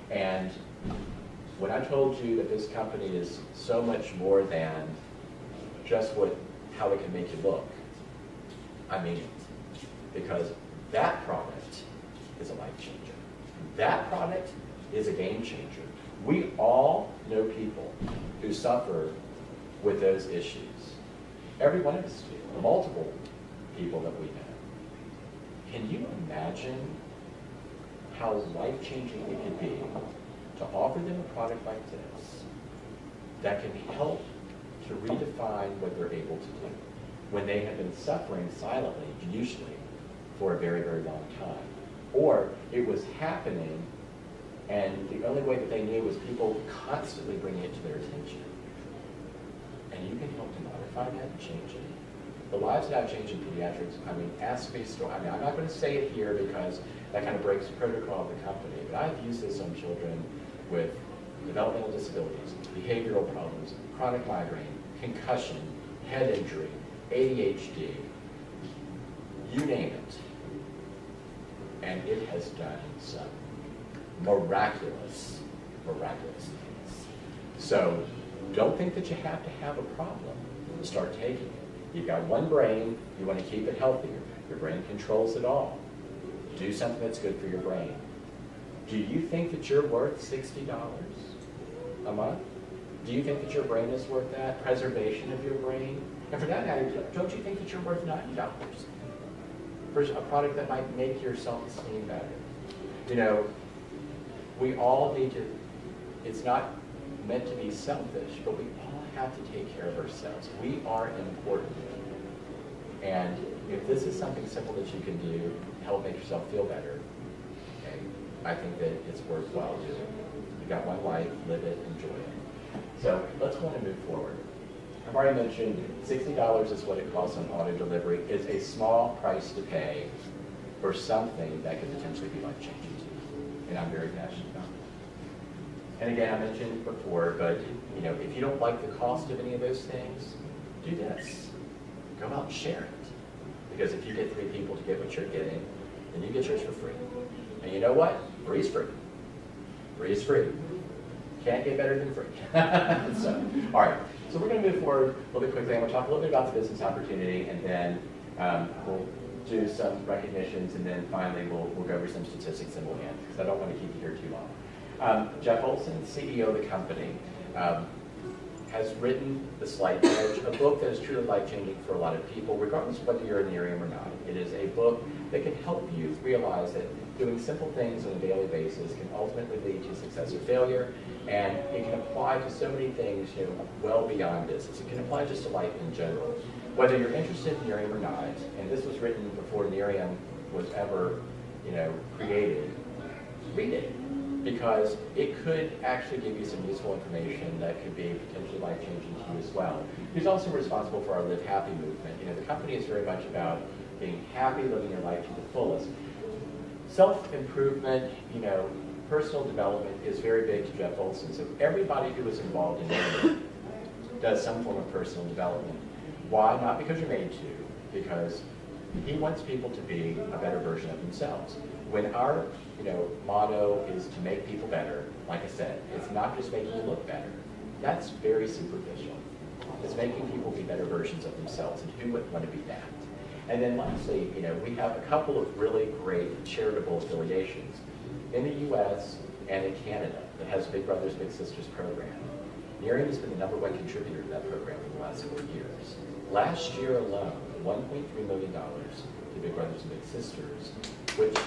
Speaker 1: And when I told you that this company is so much more than just how it can make you look, I mean it. Because that product is a life changer. That product is a game changer. We all know people who suffer with those issues. Every one of us do. Multiple people that we know. Can you imagine how life-changing it could be to offer them a product like this that can help to redefine what they're able to do when they have been suffering silently, usually, for a very, very long time. Or it was happening and the only way that they knew was people constantly bringing it to their attention. And you can help to modify that and change it. The lives that I've changed in pediatrics, ask me story. I'm not going to say it here because that kind of breaks the protocol of the company, but I've used this on children with developmental disabilities, behavioral problems, chronic migraine, concussion, head injury, ADHD, you name it. And it has done some miraculous things. So don't think that you have to have a problem to start taking it. You've got one brain, you want to keep it healthier. Your brain controls it all. Do something that's good for your brain. Do you think that you're worth $60 a month? Do you think that your brain is worth that? Preservation of your brain? And for that matter, don't you think that you're worth $90 for a product that might make your self-esteem better? We all need to, it's not meant to be selfish, but we all have to take care of ourselves. We are important. And if this is something simple that you can do to help make yourself feel better, okay, I think that it's worthwhile doing. You got one life, live it, enjoy it. So let's go on and move forward. I've already mentioned $60 is what it costs on auto delivery. It's a small price to pay for something that could potentially be life-changing to you. And I'm very passionate about it. And again, I mentioned it before, but you know, if you don't like the cost of any of those things, do this. Go out and share it. Because if you get 3 people to get what you're getting, then you get yours for free. And you know what? Free is free. Free is free. Can't get better than free. So, all right. So we're going to move forward a little bit quickly. I'm going to talk a little bit about the business opportunity, and then we'll do some recognitions, and then finally we'll go over some statistics and we'll end, because I don't want to keep you here too long. Jeff Olson, CEO of the company, has written The Slight Edge, a book that is truly life-changing for a lot of people, regardless of whether you're a Nerium or not. It is a book that can help you realize that doing simple things on a daily basis can ultimately lead to success or failure, and it can apply to so many things, you know, well beyond business. It can apply just to life in general. Whether you're interested in Nerium or not, and this was written before Nerium was ever, you know, created, read it. Because it could actually give you some useful information that could be potentially life-changing to you as well. He's also responsible for our Live Happy movement. You know, the company is very much about being happy, living your life to the fullest. Self-improvement, you know, personal development is very big to Jeff Olson. So everybody who is involved in it does some form of personal development. Why? Not because you're made to, because he wants people to be a better version of themselves. When our motto is to make people better, like I said, it's not just making you look better. That's very superficial. It's making people be better versions of themselves, and who wouldn't want to be that? And then lastly, you know, we have a couple of really great charitable affiliations in the US and in Canada that has Big Brothers Big Sisters program. Nerium has been the #1 contributor to that program for the last 4 years. Last year alone, $1.3 million to Big Brothers and Big Sisters, which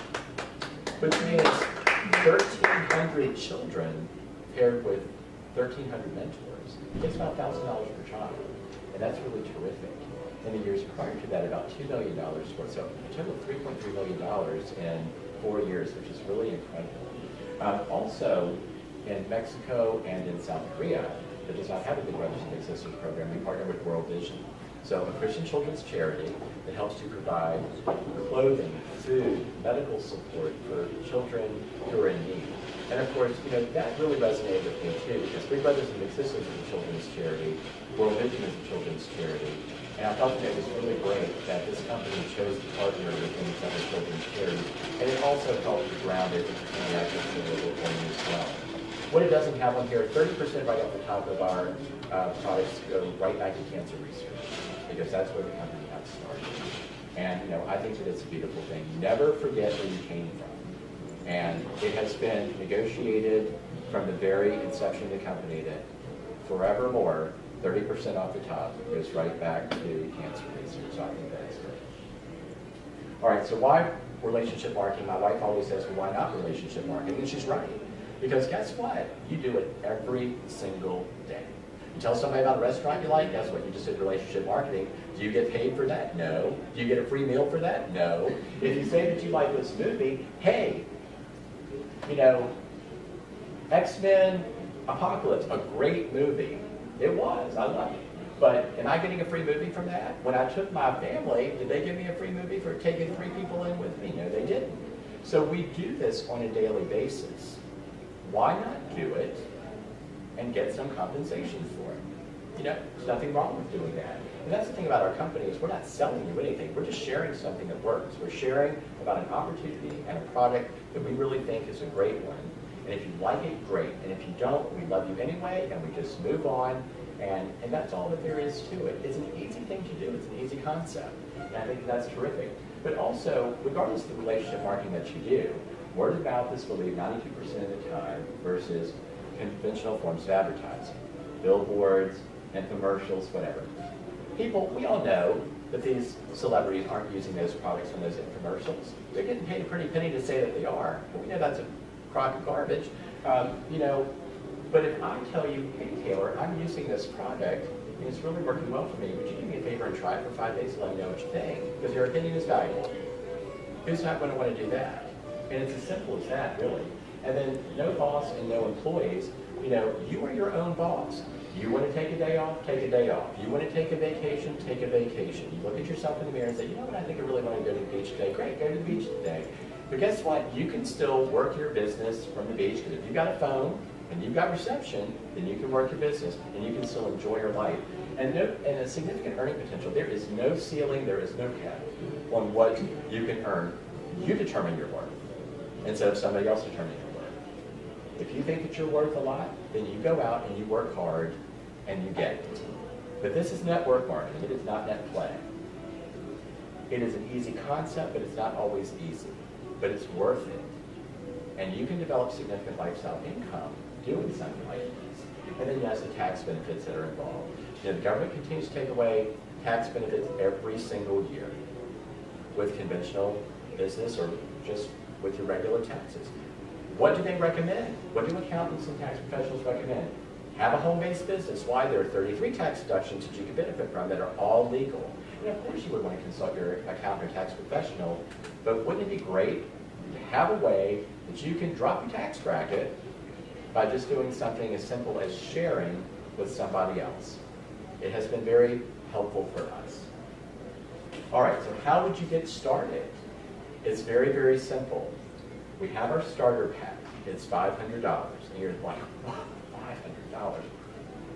Speaker 1: means 1,300 children paired with 1,300 mentors. It takes about $1,000 per child, and that's really terrific. In the years prior to that, about $2 million worth, so a total of $3.3 million in 4 years, which is really incredible. Also, in Mexico and in South Korea, that does not have a Big Brothers and Big Sisters program, we partner with World Vision. So a Christian children's charity that helps to provide clothing, food, medical support for children who are in need. And of course, you know, that really resonated with me too, because Big Brothers and Big Sisters is a children's charity, World Vision is a children's charity, and I thought that it was really great that this company chose to partner with these other children's charities, and it also helped to ground it in the actual global warming as well. What it doesn't have on here, 30% right off the top of our products go right back to cancer research, because that's where the company got started. And you know, I think that it's a beautiful thing. Never forget where you came from. And it has been negotiated from the very inception of the company that forevermore, 30% off the top goes right back to cancer research. So I think that is great. All right, so why relationship marketing? My wife always says, well, why not relationship marketing? And she's right. Because guess what? You do it every single day. You tell somebody about a restaurant you like, guess what? You just did relationship marketing. Do you get paid for that? No. Do you get a free meal for that? No. If you say that you like this movie, hey, you know, X-Men Apocalypse, a great movie. It was, I love it. But am I getting a free movie from that? When I took my family, did they give me a free movie for taking 3 people in with me? No, they didn't. So we do this on a daily basis. Why not do it and get some compensation for it? You know, there's nothing wrong with doing that. And that's the thing about our company is we're not selling you anything. We're just sharing something that works. We're sharing about an opportunity and a product that we really think is a great one. And if you like it, great. And if you don't, we love you anyway, and we just move on. And that's all that there is to it. It's an easy thing to do. It's an easy concept. And I think that's terrific. But also, regardless of the relationship marketing that you do, word of mouth is believed 92% of the time versus conventional forms of advertising. Billboards, infomercials, whatever. People, we all know that these celebrities aren't using those products from those infomercials. They're getting paid a pretty penny to say that they are, but we know that's a crock of garbage. You know, But if I tell you, hey Taylor, I'm using this product and it's really working well for me, would you do me a favor and try it for 5 days and let me know what you think? Because your opinion is valuable. Who's not going to want to do that? And it's as simple as that, really. And then no boss and no employees, you know, you are your own boss. You want to take a day off, take a day off. You want to take a vacation, take a vacation. You look at yourself in the mirror and say, you know what, I think I really want to go to the beach today. Great, go to the beach today. But guess what? You can still work your business from the beach, because if you've got a phone and you've got reception, then you can work your business and you can still enjoy your life. And a significant earning potential. There is no ceiling, there is no cap on what you can earn. You determine your worth instead of somebody else determining your worth. If you think that you're worth a lot, then you go out and you work hard and you get it. But this is network marketing. It is not net play. It is an easy concept, but it's not always easy. But it's worth it. And you can develop significant lifestyle income doing something like this. And then yes, the tax benefits that are involved. You know, the government continues to take away tax benefits every single year with conventional business or just with your regular taxes. What do they recommend? What do accountants and tax professionals recommend? Have a home-based business. Why? There are 33 tax deductions that you can benefit from that are all legal. And of course you would want to consult your accountant or tax professional, but wouldn't it be great to have a way that you can drop your tax bracket by just doing something as simple as sharing with somebody else? It has been very helpful for us. All right, so how would you get started? It's very, very simple. We have our starter pack. It's $500. And you're like, wow, $500.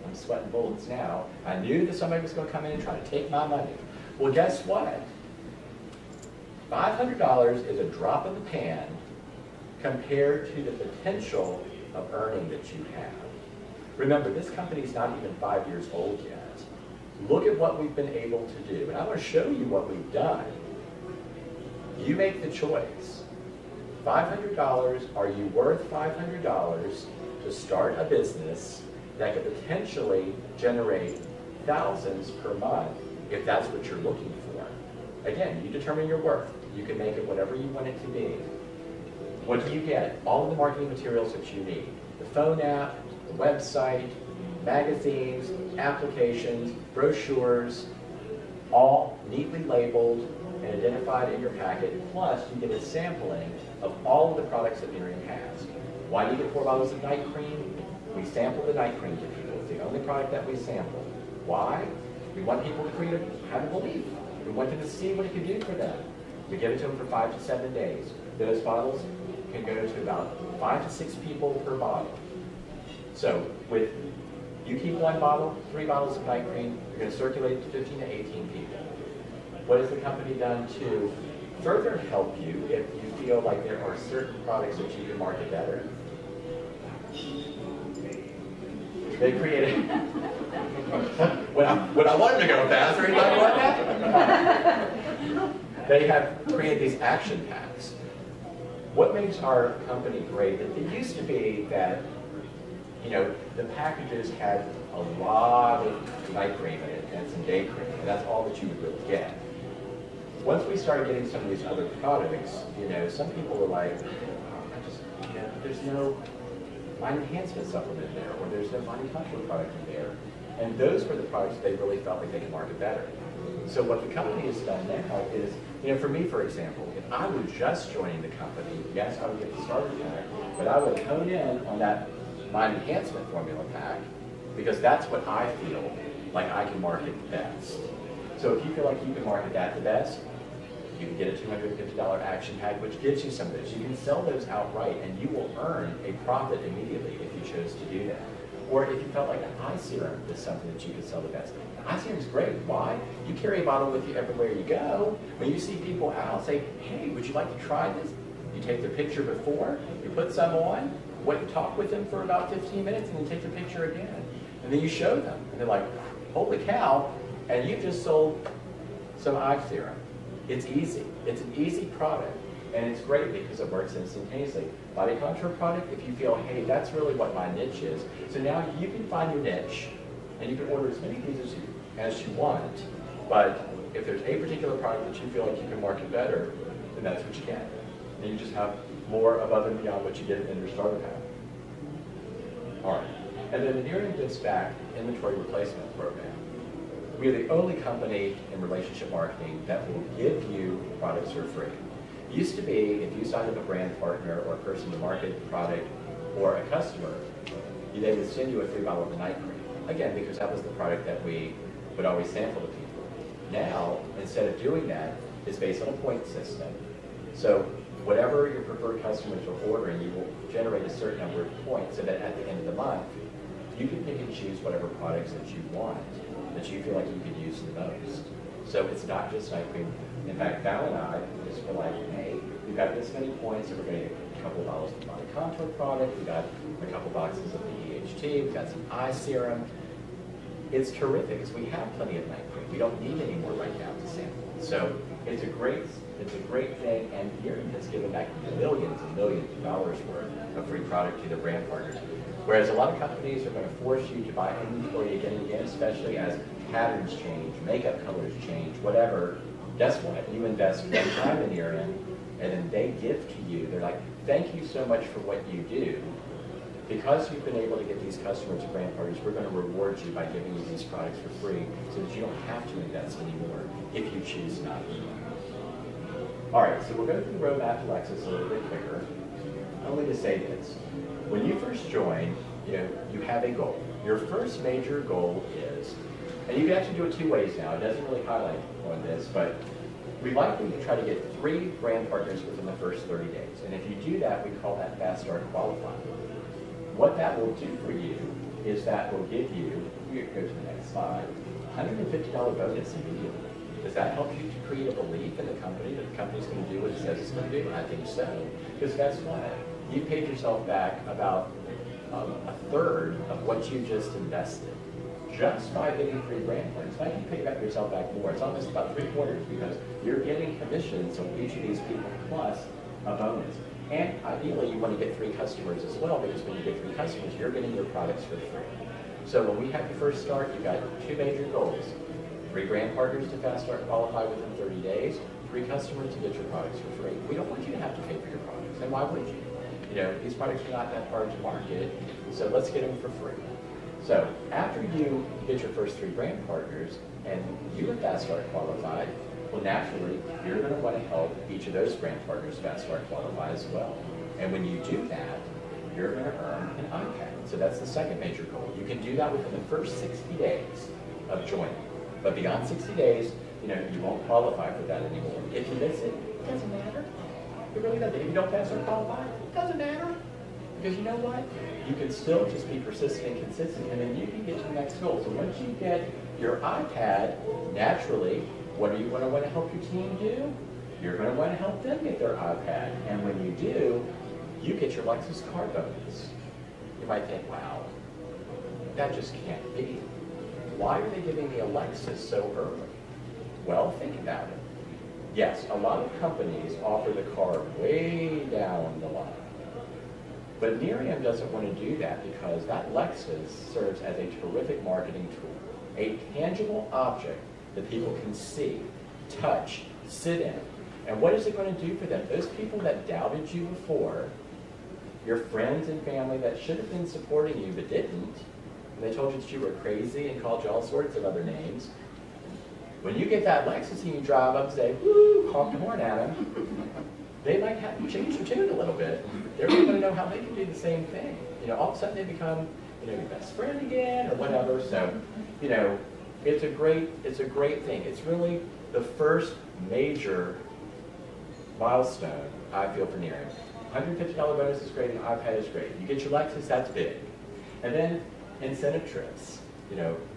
Speaker 1: I'm sweating bullets now. I knew that somebody was going to come in and try to take my money. Well, guess what? $500 is a drop in the pan compared to the potential of earning that you have. Remember, this company is not even 5 years old yet. Look at what we've been able to do. And I want to show you what we've done. You make the choice. $500, are you worth $500 to start a business that could potentially generate thousands per month if that's what you're looking for? Again, you determine your worth. You can make it whatever you want it to be. What do you get? All of the marketing materials that you need. The phone app, the website, magazines, applications, brochures, all neatly labeled and identified in your packet, plus you get a sampling of all of the products that Nerium has. Why do you get 4 bottles of night cream? We sample the night cream to people. It's the only product that we sample. Why? We want people to have a belief. We want them to see what it can do for them. We give it to them for 5 to 7 days. Those bottles can go to about 5 to 6 people per bottle. So with you keep 1 bottle, 3 bottles of night cream, you're going to circulate it to 15 to 18 people. What has the company done to further help you if you feel like there are certain products that you can market better? They created, when I wanted to go faster, anybody want that? They have created these action packs. What makes our company great, it used to be that, you know, the packages had a lot of night cream in it and some day cream, and that's all that you would really get. Once we started getting some of these other products, you know, some people were like, oh, you know, there's no mind enhancement supplement there, or there's no body contour product in there. And those were the products they really felt like they could market better. So what the company has done now is, you know, for me, for example, if I were just joining the company, yes, I would get the starter pack, but I would hone in on that mind enhancement formula pack, because that's what I feel like I can market best. So if you feel like you can market that the best, you can get a $250 action pack, which gives you some of those. You can sell those outright, and you will earn a profit immediately if you chose to do that. Or if you felt like an eye serum is something that you could sell the best. The eye serum is great. Why? You carry a bottle with you everywhere you go. When you see people out, say, hey, would you like to try this? You take the picture before, you put some on, wait and talk with them for about 15 minutes, and then take the picture again. And then you show them, and they're like, holy cow, and you just sold some eye serum. It's easy. It's an easy product, and it's great because it works instantaneously. Body contour product, if you feel, hey, that's really what my niche is. So now you can find your niche, and you can order as many of these as you want, but if there's a particular product that you feel like you can market better, then that's what you get. And you just have more above and beyond what you get in your starter pack. All right. And then the Nerium Gives Back Inventory Replacement Program. We are the only company in relationship marketing that will give you products for free. It used to be, if you signed up a brand partner or a person to market the product or a customer, they would send you a free bottle of the night cream. Again, because that was the product that we would always sample to people. Now, instead of doing that, it's based on a point system. So whatever your preferred customers are ordering, you will generate a certain number of points so that at the end of the month, you can pick and choose whatever products that you want, that you feel like you could use the most. So it's not just night cream. In fact, Val and I just were like, hey, we've got this many points, so we're going to get a couple of bottles of the body contour product, we got a couple boxes of the EHT, we've got some eye serum. It's terrific, because we have plenty of night cream. We don't need any more right now to sample. So it's a great thing, and Nerium has given back millions and millions of dollars worth of free product to their brand partners. Whereas a lot of companies are going to force you to buy inventory again and again, especially as patterns change, makeup colors change, whatever. Guess what? You invest one time in Nerium, and then they give to you. They're like, thank you so much for what you do. Because you've been able to get these customers and brand partners, we're going to reward you by giving you these products for free so that you don't have to invest anymore if you choose not to. All right, so we'll go through the roadmap to Lexus a little bit quicker. Only to say this. When you first join, you have a goal. Your first major goal is, and you can actually do it two ways now. It doesn't really highlight on this, but we like you to try to get 3 brand partners within the first 30 days. And if you do that, we call that Fast Start Qualifying. What that will do for you is that will give you, we go to the next slide, $150 bonus immediately. Does that help you to create a belief in the company that the company's going to do what it says it's going to do? I think so. Because guess what? You paid yourself back about a third of what you just invested just by getting 3 brand partners. Now you pay back yourself back more. It's almost about 3/4 because you're getting commissions on each of these people plus a bonus. And ideally, you want to get 3 customers as well, because when you get 3 customers, you're getting your products for free. So when we have you first start, you've got 2 major goals. 3 brand partners to Fast Start Qualify within 30 days, 3 customers to get your products for free. We don't want you to have to pay for your products, and why would you? These products are not that hard to market, so let's get them for free. So after you get your first 3 brand partners, and you are Fast Start Qualified, well, naturally, you're going to want to help each of those brand partners Fast Start Qualify as well. And when you do that, you're going to earn an iPad. So that's the second major goal. You can do that within the first 60 days of joining. But beyond 60 days, you won't qualify for that anymore. If you miss it, it doesn't matter. It really doesn't. If you don't Fast Start Qualify, it doesn't matter. Because you know what? You can still just be persistent and consistent, and then you can get to the next goal. So once you get your iPad, naturally, what are you going to want to help your team do? You're going to want to help them get their iPad. And when you do, you get your Lexus car bonus. You might think, wow, that just can't be. Why are they giving me a Lexus so early? Well, think about it. Yes, a lot of companies offer the car way down the line. But Nerium doesn't want to do that because that Lexus serves as a terrific marketing tool, a tangible object that people can see, touch, sit in. And what is it going to do for them? Those people that doubted you before, your friends and family that should have been supporting you but didn't, and they told you that you were crazy and called you all sorts of other names, when you get that Lexus and you drive up and say, woo, honk the horn at them, they might have to change their tune a little bit. They're going to know how they can do the same thing. All of a sudden they become, your best friend again or whatever. So, it's a great thing. It's really the first major milestone, I feel, for Nerium. $150 bonus is great, and iPad is great. You get your Lexus, that's big. And then incentive trips.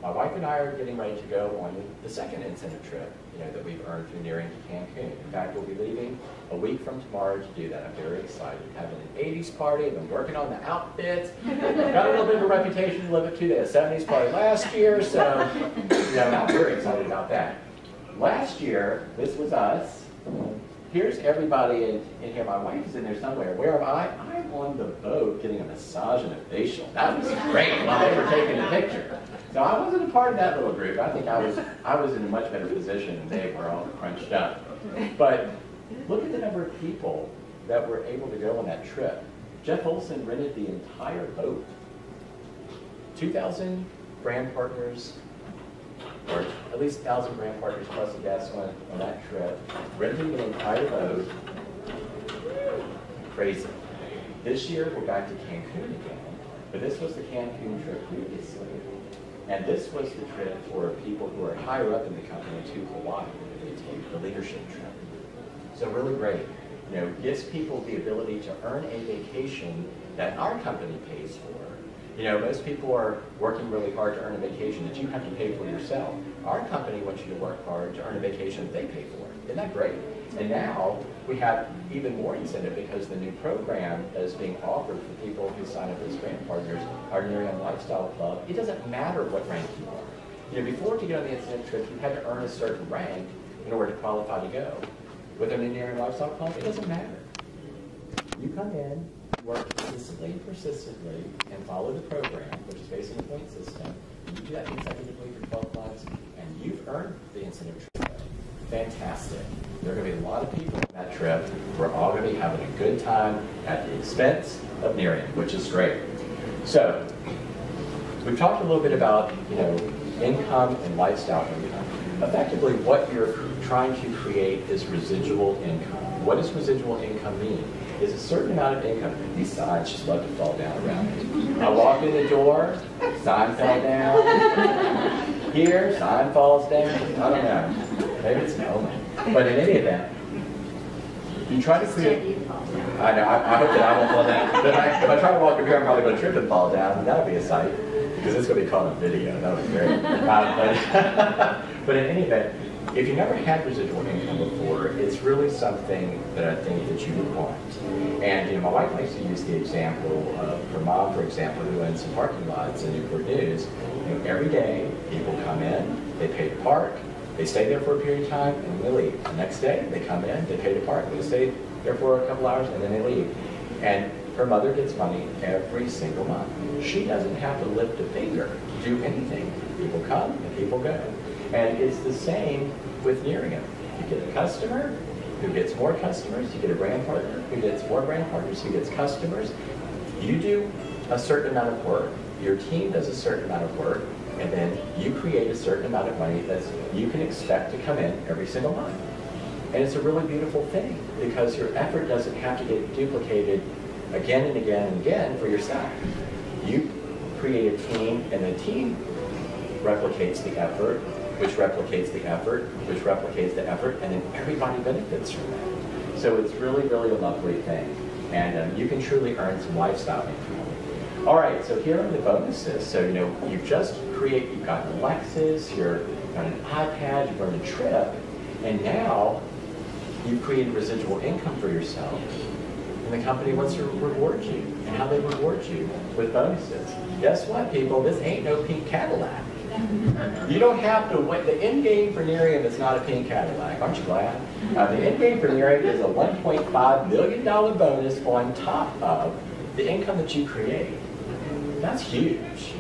Speaker 1: My wife and I are getting ready to go on the second incentive trip, that we've earned through Nerium to Cancun. In fact, we'll be leaving a week from tomorrow to do that. I'm very excited. Having an 80s party, I've been working on the outfits. Got a little bit of a reputation to live up to. They had a 70s party last year, so I'm very excited about that. Last year, this was us. Here's everybody in here. My wife is in there somewhere. Where am I? I'm on the boat getting a massage and a facial. That was great while they were taking the picture. So I wasn't a part of that little group. I think I was in a much better position and they were all crunched up. But look at the number of people that were able to go on that trip. Jeff Olson rented the entire boat. 2,000 brand partners, or at least 1,000 brand partners plus a guest on that trip, renting an entire boat. Crazy. This year we're back to Cancun again, but this was the Cancun trip previously. And this was the trip for people who are higher up in the company to Hawaii, the leadership trip. So really great. You know, gives people the ability to earn a vacation that our company pays for. You know, most people are working really hard to earn a vacation that you have to pay for yourself. Our company wants you to work hard to earn a vacation that they pay for. Isn't that great? And now we have even more incentive because the new program that is being offered for people who sign up as brand partners, our Nerium Lifestyle Club. It doesn't matter what rank you are. You know, before to get on the incentive trip, you had to earn a certain rank in order to qualify to go. With the Nerium Lifestyle Club, it doesn't matter. You come in, work consistently and persistently, and follow the program, which is based on the point system. And you do that consecutively for 12 months, and you've earned the incentive trip. Fantastic. There are going to be a lot of people on that trip. We're all going to be having a good time at the expense of Nerium, which is great. So, we've talked a little bit about, you know, income and lifestyle income. Effectively, what you're trying to create is residual income. What does residual income mean? It's a certain amount of income. These signs just love to fall down around me. I walk in the door, sign fell down. Here, sign falls down. I don't know. Maybe it's an omen. But in any event, you try to create. I know. I hope that I won't fall down. But if I try to walk up here, I'm probably going to trip and fall down. And that'll be a sight because it's going to be caught on video. That would be great. But in any event, if you never had residual income before, it's really something that I think that you would want. And you know, my wife likes to use the example of her mom, for example, who owns some parking lots in Newport News. You know, every day, people come in, they pay to park, they stay there for a period of time, and then they leave. The next day, they come in, they pay to park, they stay there for a couple hours, and then they leave. And her mother gets money every single month. She doesn't have to lift a finger to do anything. People come and people go. And it's the same with Nerium. You get a customer who gets more customers, you get a brand partner who gets more brand partners, who gets customers. You do a certain amount of work, your team does a certain amount of work, and then you create a certain amount of money that you can expect to come in every single month. And it's a really beautiful thing because your effort doesn't have to get duplicated again and again and again for yourself. You create a team, and the team replicates the effort, which replicates the effort, which replicates the effort, and then everybody benefits from that. So it's really, really a lovely thing. And you can truly earn some lifestyle income. All right, so here are the bonuses. So, you know, you've got an Lexus, you've got an iPad, you've earned a trip, and now you've created residual income for yourself. And the company wants to reward you. And how they reward you? With bonuses. Guess what, people? This ain't no pink Cadillac. You don't have to wait. The end game for Nerium is not a pink Cadillac. Aren't you glad? The end game for Nerium is a $1.5 million bonus on top of the income that you create. That's huge.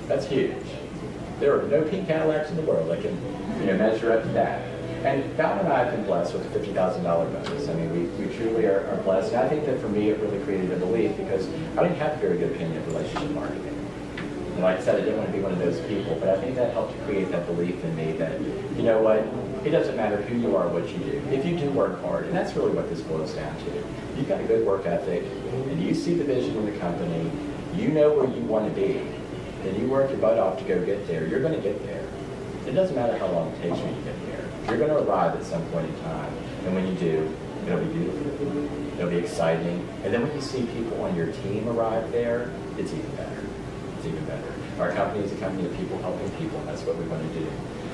Speaker 1: That's huge. There are no pink Cadillacs in the world that can, you know, measure up to that. And Donna and I have been blessed with a $50,000 bonus. I mean, we truly are blessed. And I think that for me, it really created a belief because I didn't have a very good opinion of relationship marketing. And like I said, I didn't want to be one of those people, but I think that helped to create that belief in me that, you know what, it doesn't matter who you are, what you do. If you do work hard, and that's really what this boils down to. You've got a good work ethic, and you see the vision in the company, you know where you want to be, and you work your butt off to go get there, you're going to get there. It doesn't matter how long it takes you to get there. You're going to arrive at some point in time, and when you do, it'll be beautiful, it'll be exciting, and then when you see people on your team arrive there, it's even better. It's even better. Our company is a company of people helping people, and that's what we want to do.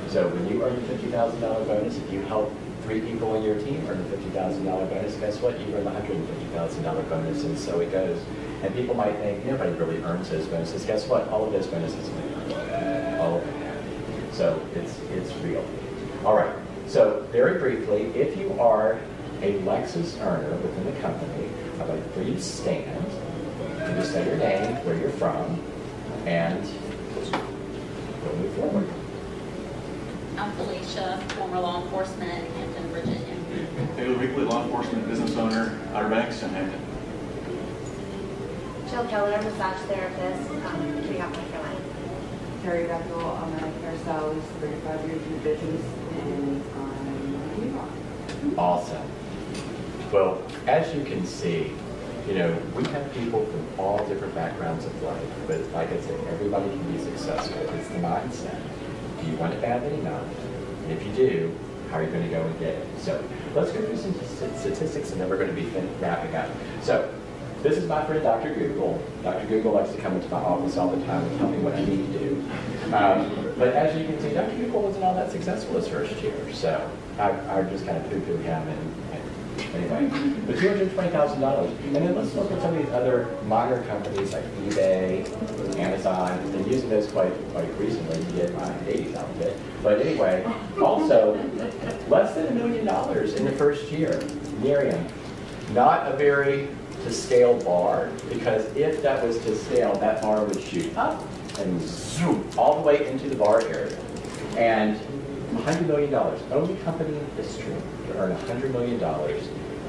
Speaker 1: So when you earn a $50,000 bonus, if you help 3 people on your team earn a $50,000 bonus, guess what? You earn a $150,000 bonus, and so it goes. And people might think, nobody really earns those bonuses. Guess what? All of those bonuses have been earned. All of them. So it's real. All right. So very briefly, if you are a Lexus earner within the company, I'd like for you to stand and just say your name, where you're from, and we'll move forward.
Speaker 3: I'm Felicia, former law enforcement in Hampton, Virginia.
Speaker 4: Taylor Weekly, law enforcement business owner out of Fredericks and Hampton.
Speaker 5: Jill Keller, massage therapist, Kitty Hawk, North Carolina.
Speaker 2: pterodactyl on my hairstylist, 35 years in the business, and I'm
Speaker 1: Awesome. Well, as you can see, you know, we have people from all different backgrounds of life, but like I said, everybody can be successful. It's the mindset. Do you want it badly enough? And if you do, how are you going to go and get it? So let's go through some statistics, and then we're going to be wrapping up. So this is my friend, Dr. Google. Dr. Google likes to come into my office all the time and tell me what I need to do. But as you can see, Dr. Google wasn't all that successful his first year, so I just kind of poo-poo him. And anyway, but $220,000. And then let's look at some of these other minor companies like eBay, Amazon. I've been using those quite recently to get my 80s outfit. But anyway, also less than $1 million in the first year. Nerium, not a very to scale bar, because if that was to scale, that bar would shoot up and zoom all the way into the bar area. And $100 million, only company in history to earn $100 million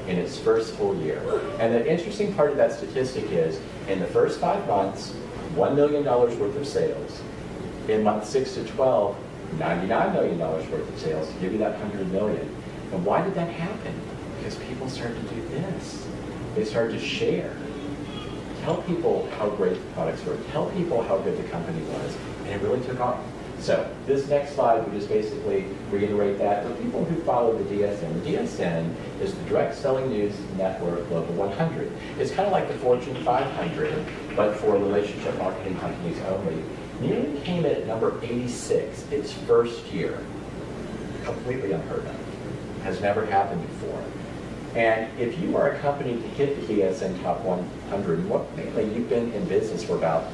Speaker 1: in its first full year. And the interesting part of that statistic is, in the first 5 months, $1 million worth of sales. In months 6 to 12, $99 million worth of sales to give you that $100 million. And why did that happen? Because people started to do this. They started to share. Tell people how great the products were. Tell people how good the company was. And it really took off. So this next slide would just basically reiterate that. For people who follow the DSN is the Direct Selling News Network Global 100. It's kind of like the Fortune 500, but for relationship marketing companies only. Nerium came in at number 86 its first year. Completely unheard of. Has never happened before. And if you are a company to hit the DSN Top 100, mainly you've been in business for about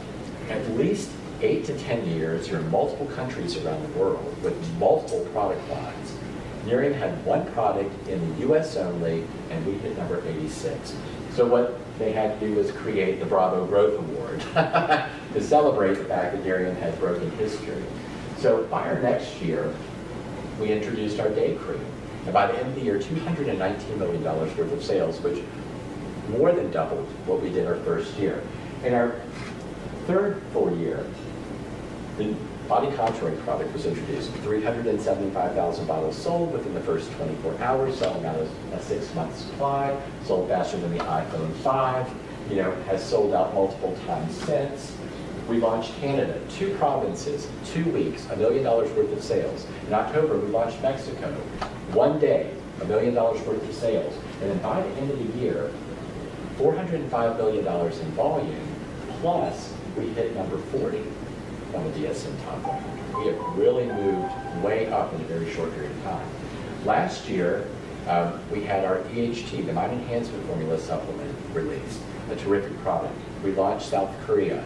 Speaker 1: at least 8 to 10 years. You're in multiple countries around the world with multiple product lines. Nerium had one product in the US only, and we hit number 86. So what they had to do was create the Bravo Growth Award to celebrate the fact that Nerium had broken history. So by our next year, we introduced our day cream. And by the end of the year, $219 million worth of sales, which more than doubled what we did our first year. In our third full year, the body contouring product was introduced. 375,000 bottles sold within the first 24 hours, selling out a 6-month supply, sold faster than the iPhone 5, has sold out multiple times since. We launched Canada, 2 provinces, 2 weeks, $1 million worth of sales. In October, we launched Mexico, 1 day, $1 million worth of sales. And then by the end of the year, $405 million in volume, plus we hit number 40 on the DSN Top 100. We have really moved way up in a very short period of time. Last year, we had our EHT, the Mind Enhancement Formula supplement, released, a terrific product. We launched South Korea,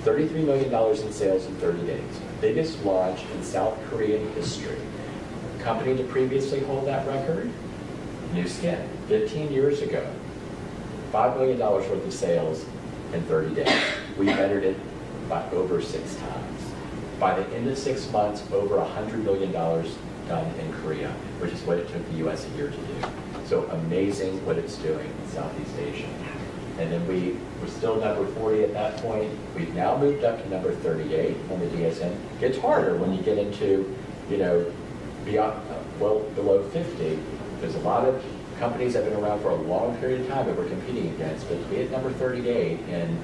Speaker 1: $33 million in sales in 30 days. Biggest launch in South Korean history. Company to previously hold that record, New Skin, 15 years ago. $5 million worth of sales in 30 days. We bettered it by over 6 times. By the end of 6 months, over $100 million done in Korea, which is what it took the US a year to do. So amazing what it's doing in Southeast Asia. And then we were still number 40 at that point. We've now moved up to number 38 on the DSN. Gets harder when you get into, beyond, well, below 50. There's a lot of companies that have been around for a long period of time that we're competing against, but we hit number 38 in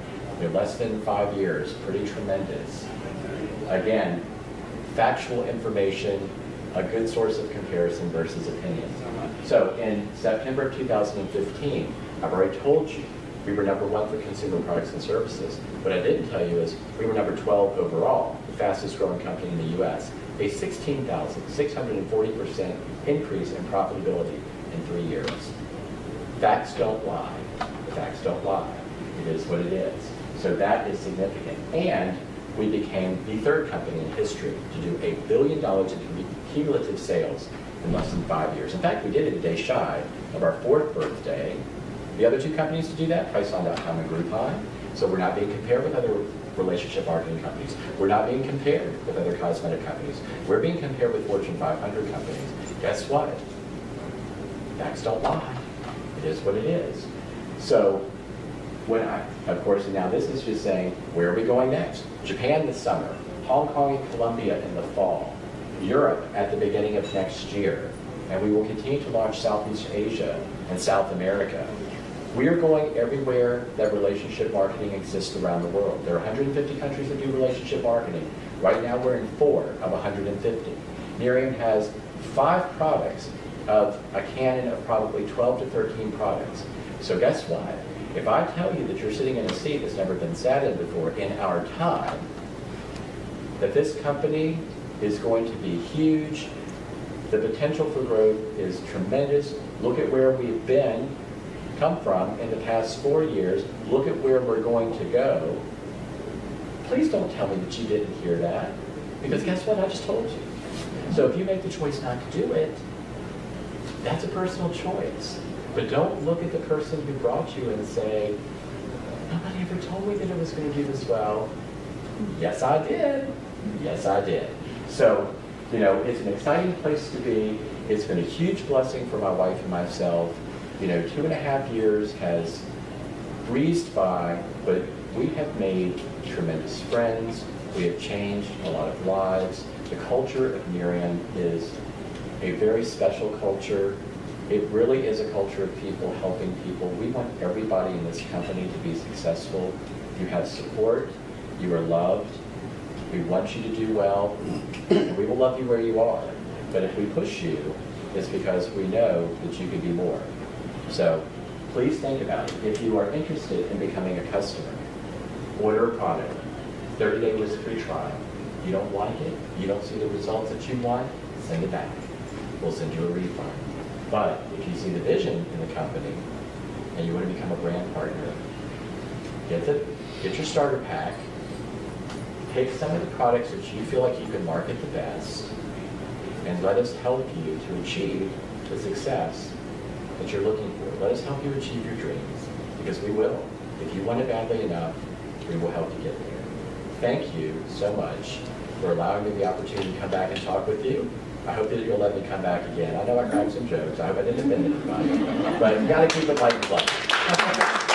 Speaker 1: less than 5 years. Pretty tremendous. Again, factual information, a good source of comparison versus opinion. So in September of 2015, I've already told you, we were number 1 for consumer products and services. What I didn't tell you is we were number 12 overall, the fastest growing company in the US. A 16,640% increase in profitability in 3 years. Facts don't lie. Facts don't lie. It is what it is. So that is significant. And we became the 3rd company in history to do $1 billion in cumulative sales in less than 5 years. In fact, we did it a day shy of our 4th birthday. The other 2 companies to do that, Priceline.com and Groupon. So we're not being compared with other relationship marketing companies. We're not being compared with other cosmetic companies. We're being compared with Fortune 500 companies. Guess what? Facts don't lie. It is what it is. So when of course, now this is just saying, where are we going next? Japan this summer, Hong Kong and Colombia in the fall, Europe at the beginning of next year, and we will continue to launch Southeast Asia and South America. We are going everywhere that relationship marketing exists around the world. There are 150 countries that do relationship marketing. Right now we're in 4 of 150. Nerium has 5 products of a canon of probably 12 to 13 products. So guess what? If I tell you that you're sitting in a seat that's never been sat in before in our time, that this company is going to be huge, the potential for growth is tremendous. Look at where we've come from in the past 4 years. Look at where we're going to go. Please don't tell me that you didn't hear that, because guess what? I just told you. So if you make the choice not to do it, that's a personal choice. But don't look at the person who brought you and say, nobody ever told me that it was going to do this well. Yes, I did. Yes, I did. So, you know, it's an exciting place to be. It's been a huge blessing for my wife and myself. You know, 2.5 years has breezed by, but we have made tremendous friends. We have changed a lot of lives. The culture of Nerium is a very special culture. It really is a culture of people helping people. We want everybody in this company to be successful. You have support. You are loved. We want you to do well. And we will love you where you are. But if we push you, it's because we know that you can be more. So please think about it. If you are interested in becoming a customer, order a product. 30-day risk-free trial. You don't like it, you don't see the results that you want, send it back. We'll send you a refund. But if you see the vision in the company and you want to become a brand partner, get your starter pack, take some of the products that you feel like you can market the best, and let us help you to achieve the success that you're looking for. Let us help you achieve your dreams, because we will. If you want it badly enough, we will help you get there. Thank you so much for allowing me the opportunity to come back and talk with you. I hope that you'll let me come back again. I know I cracked some jokes. I hope I didn't offend anybody. But you got to keep it light and fun.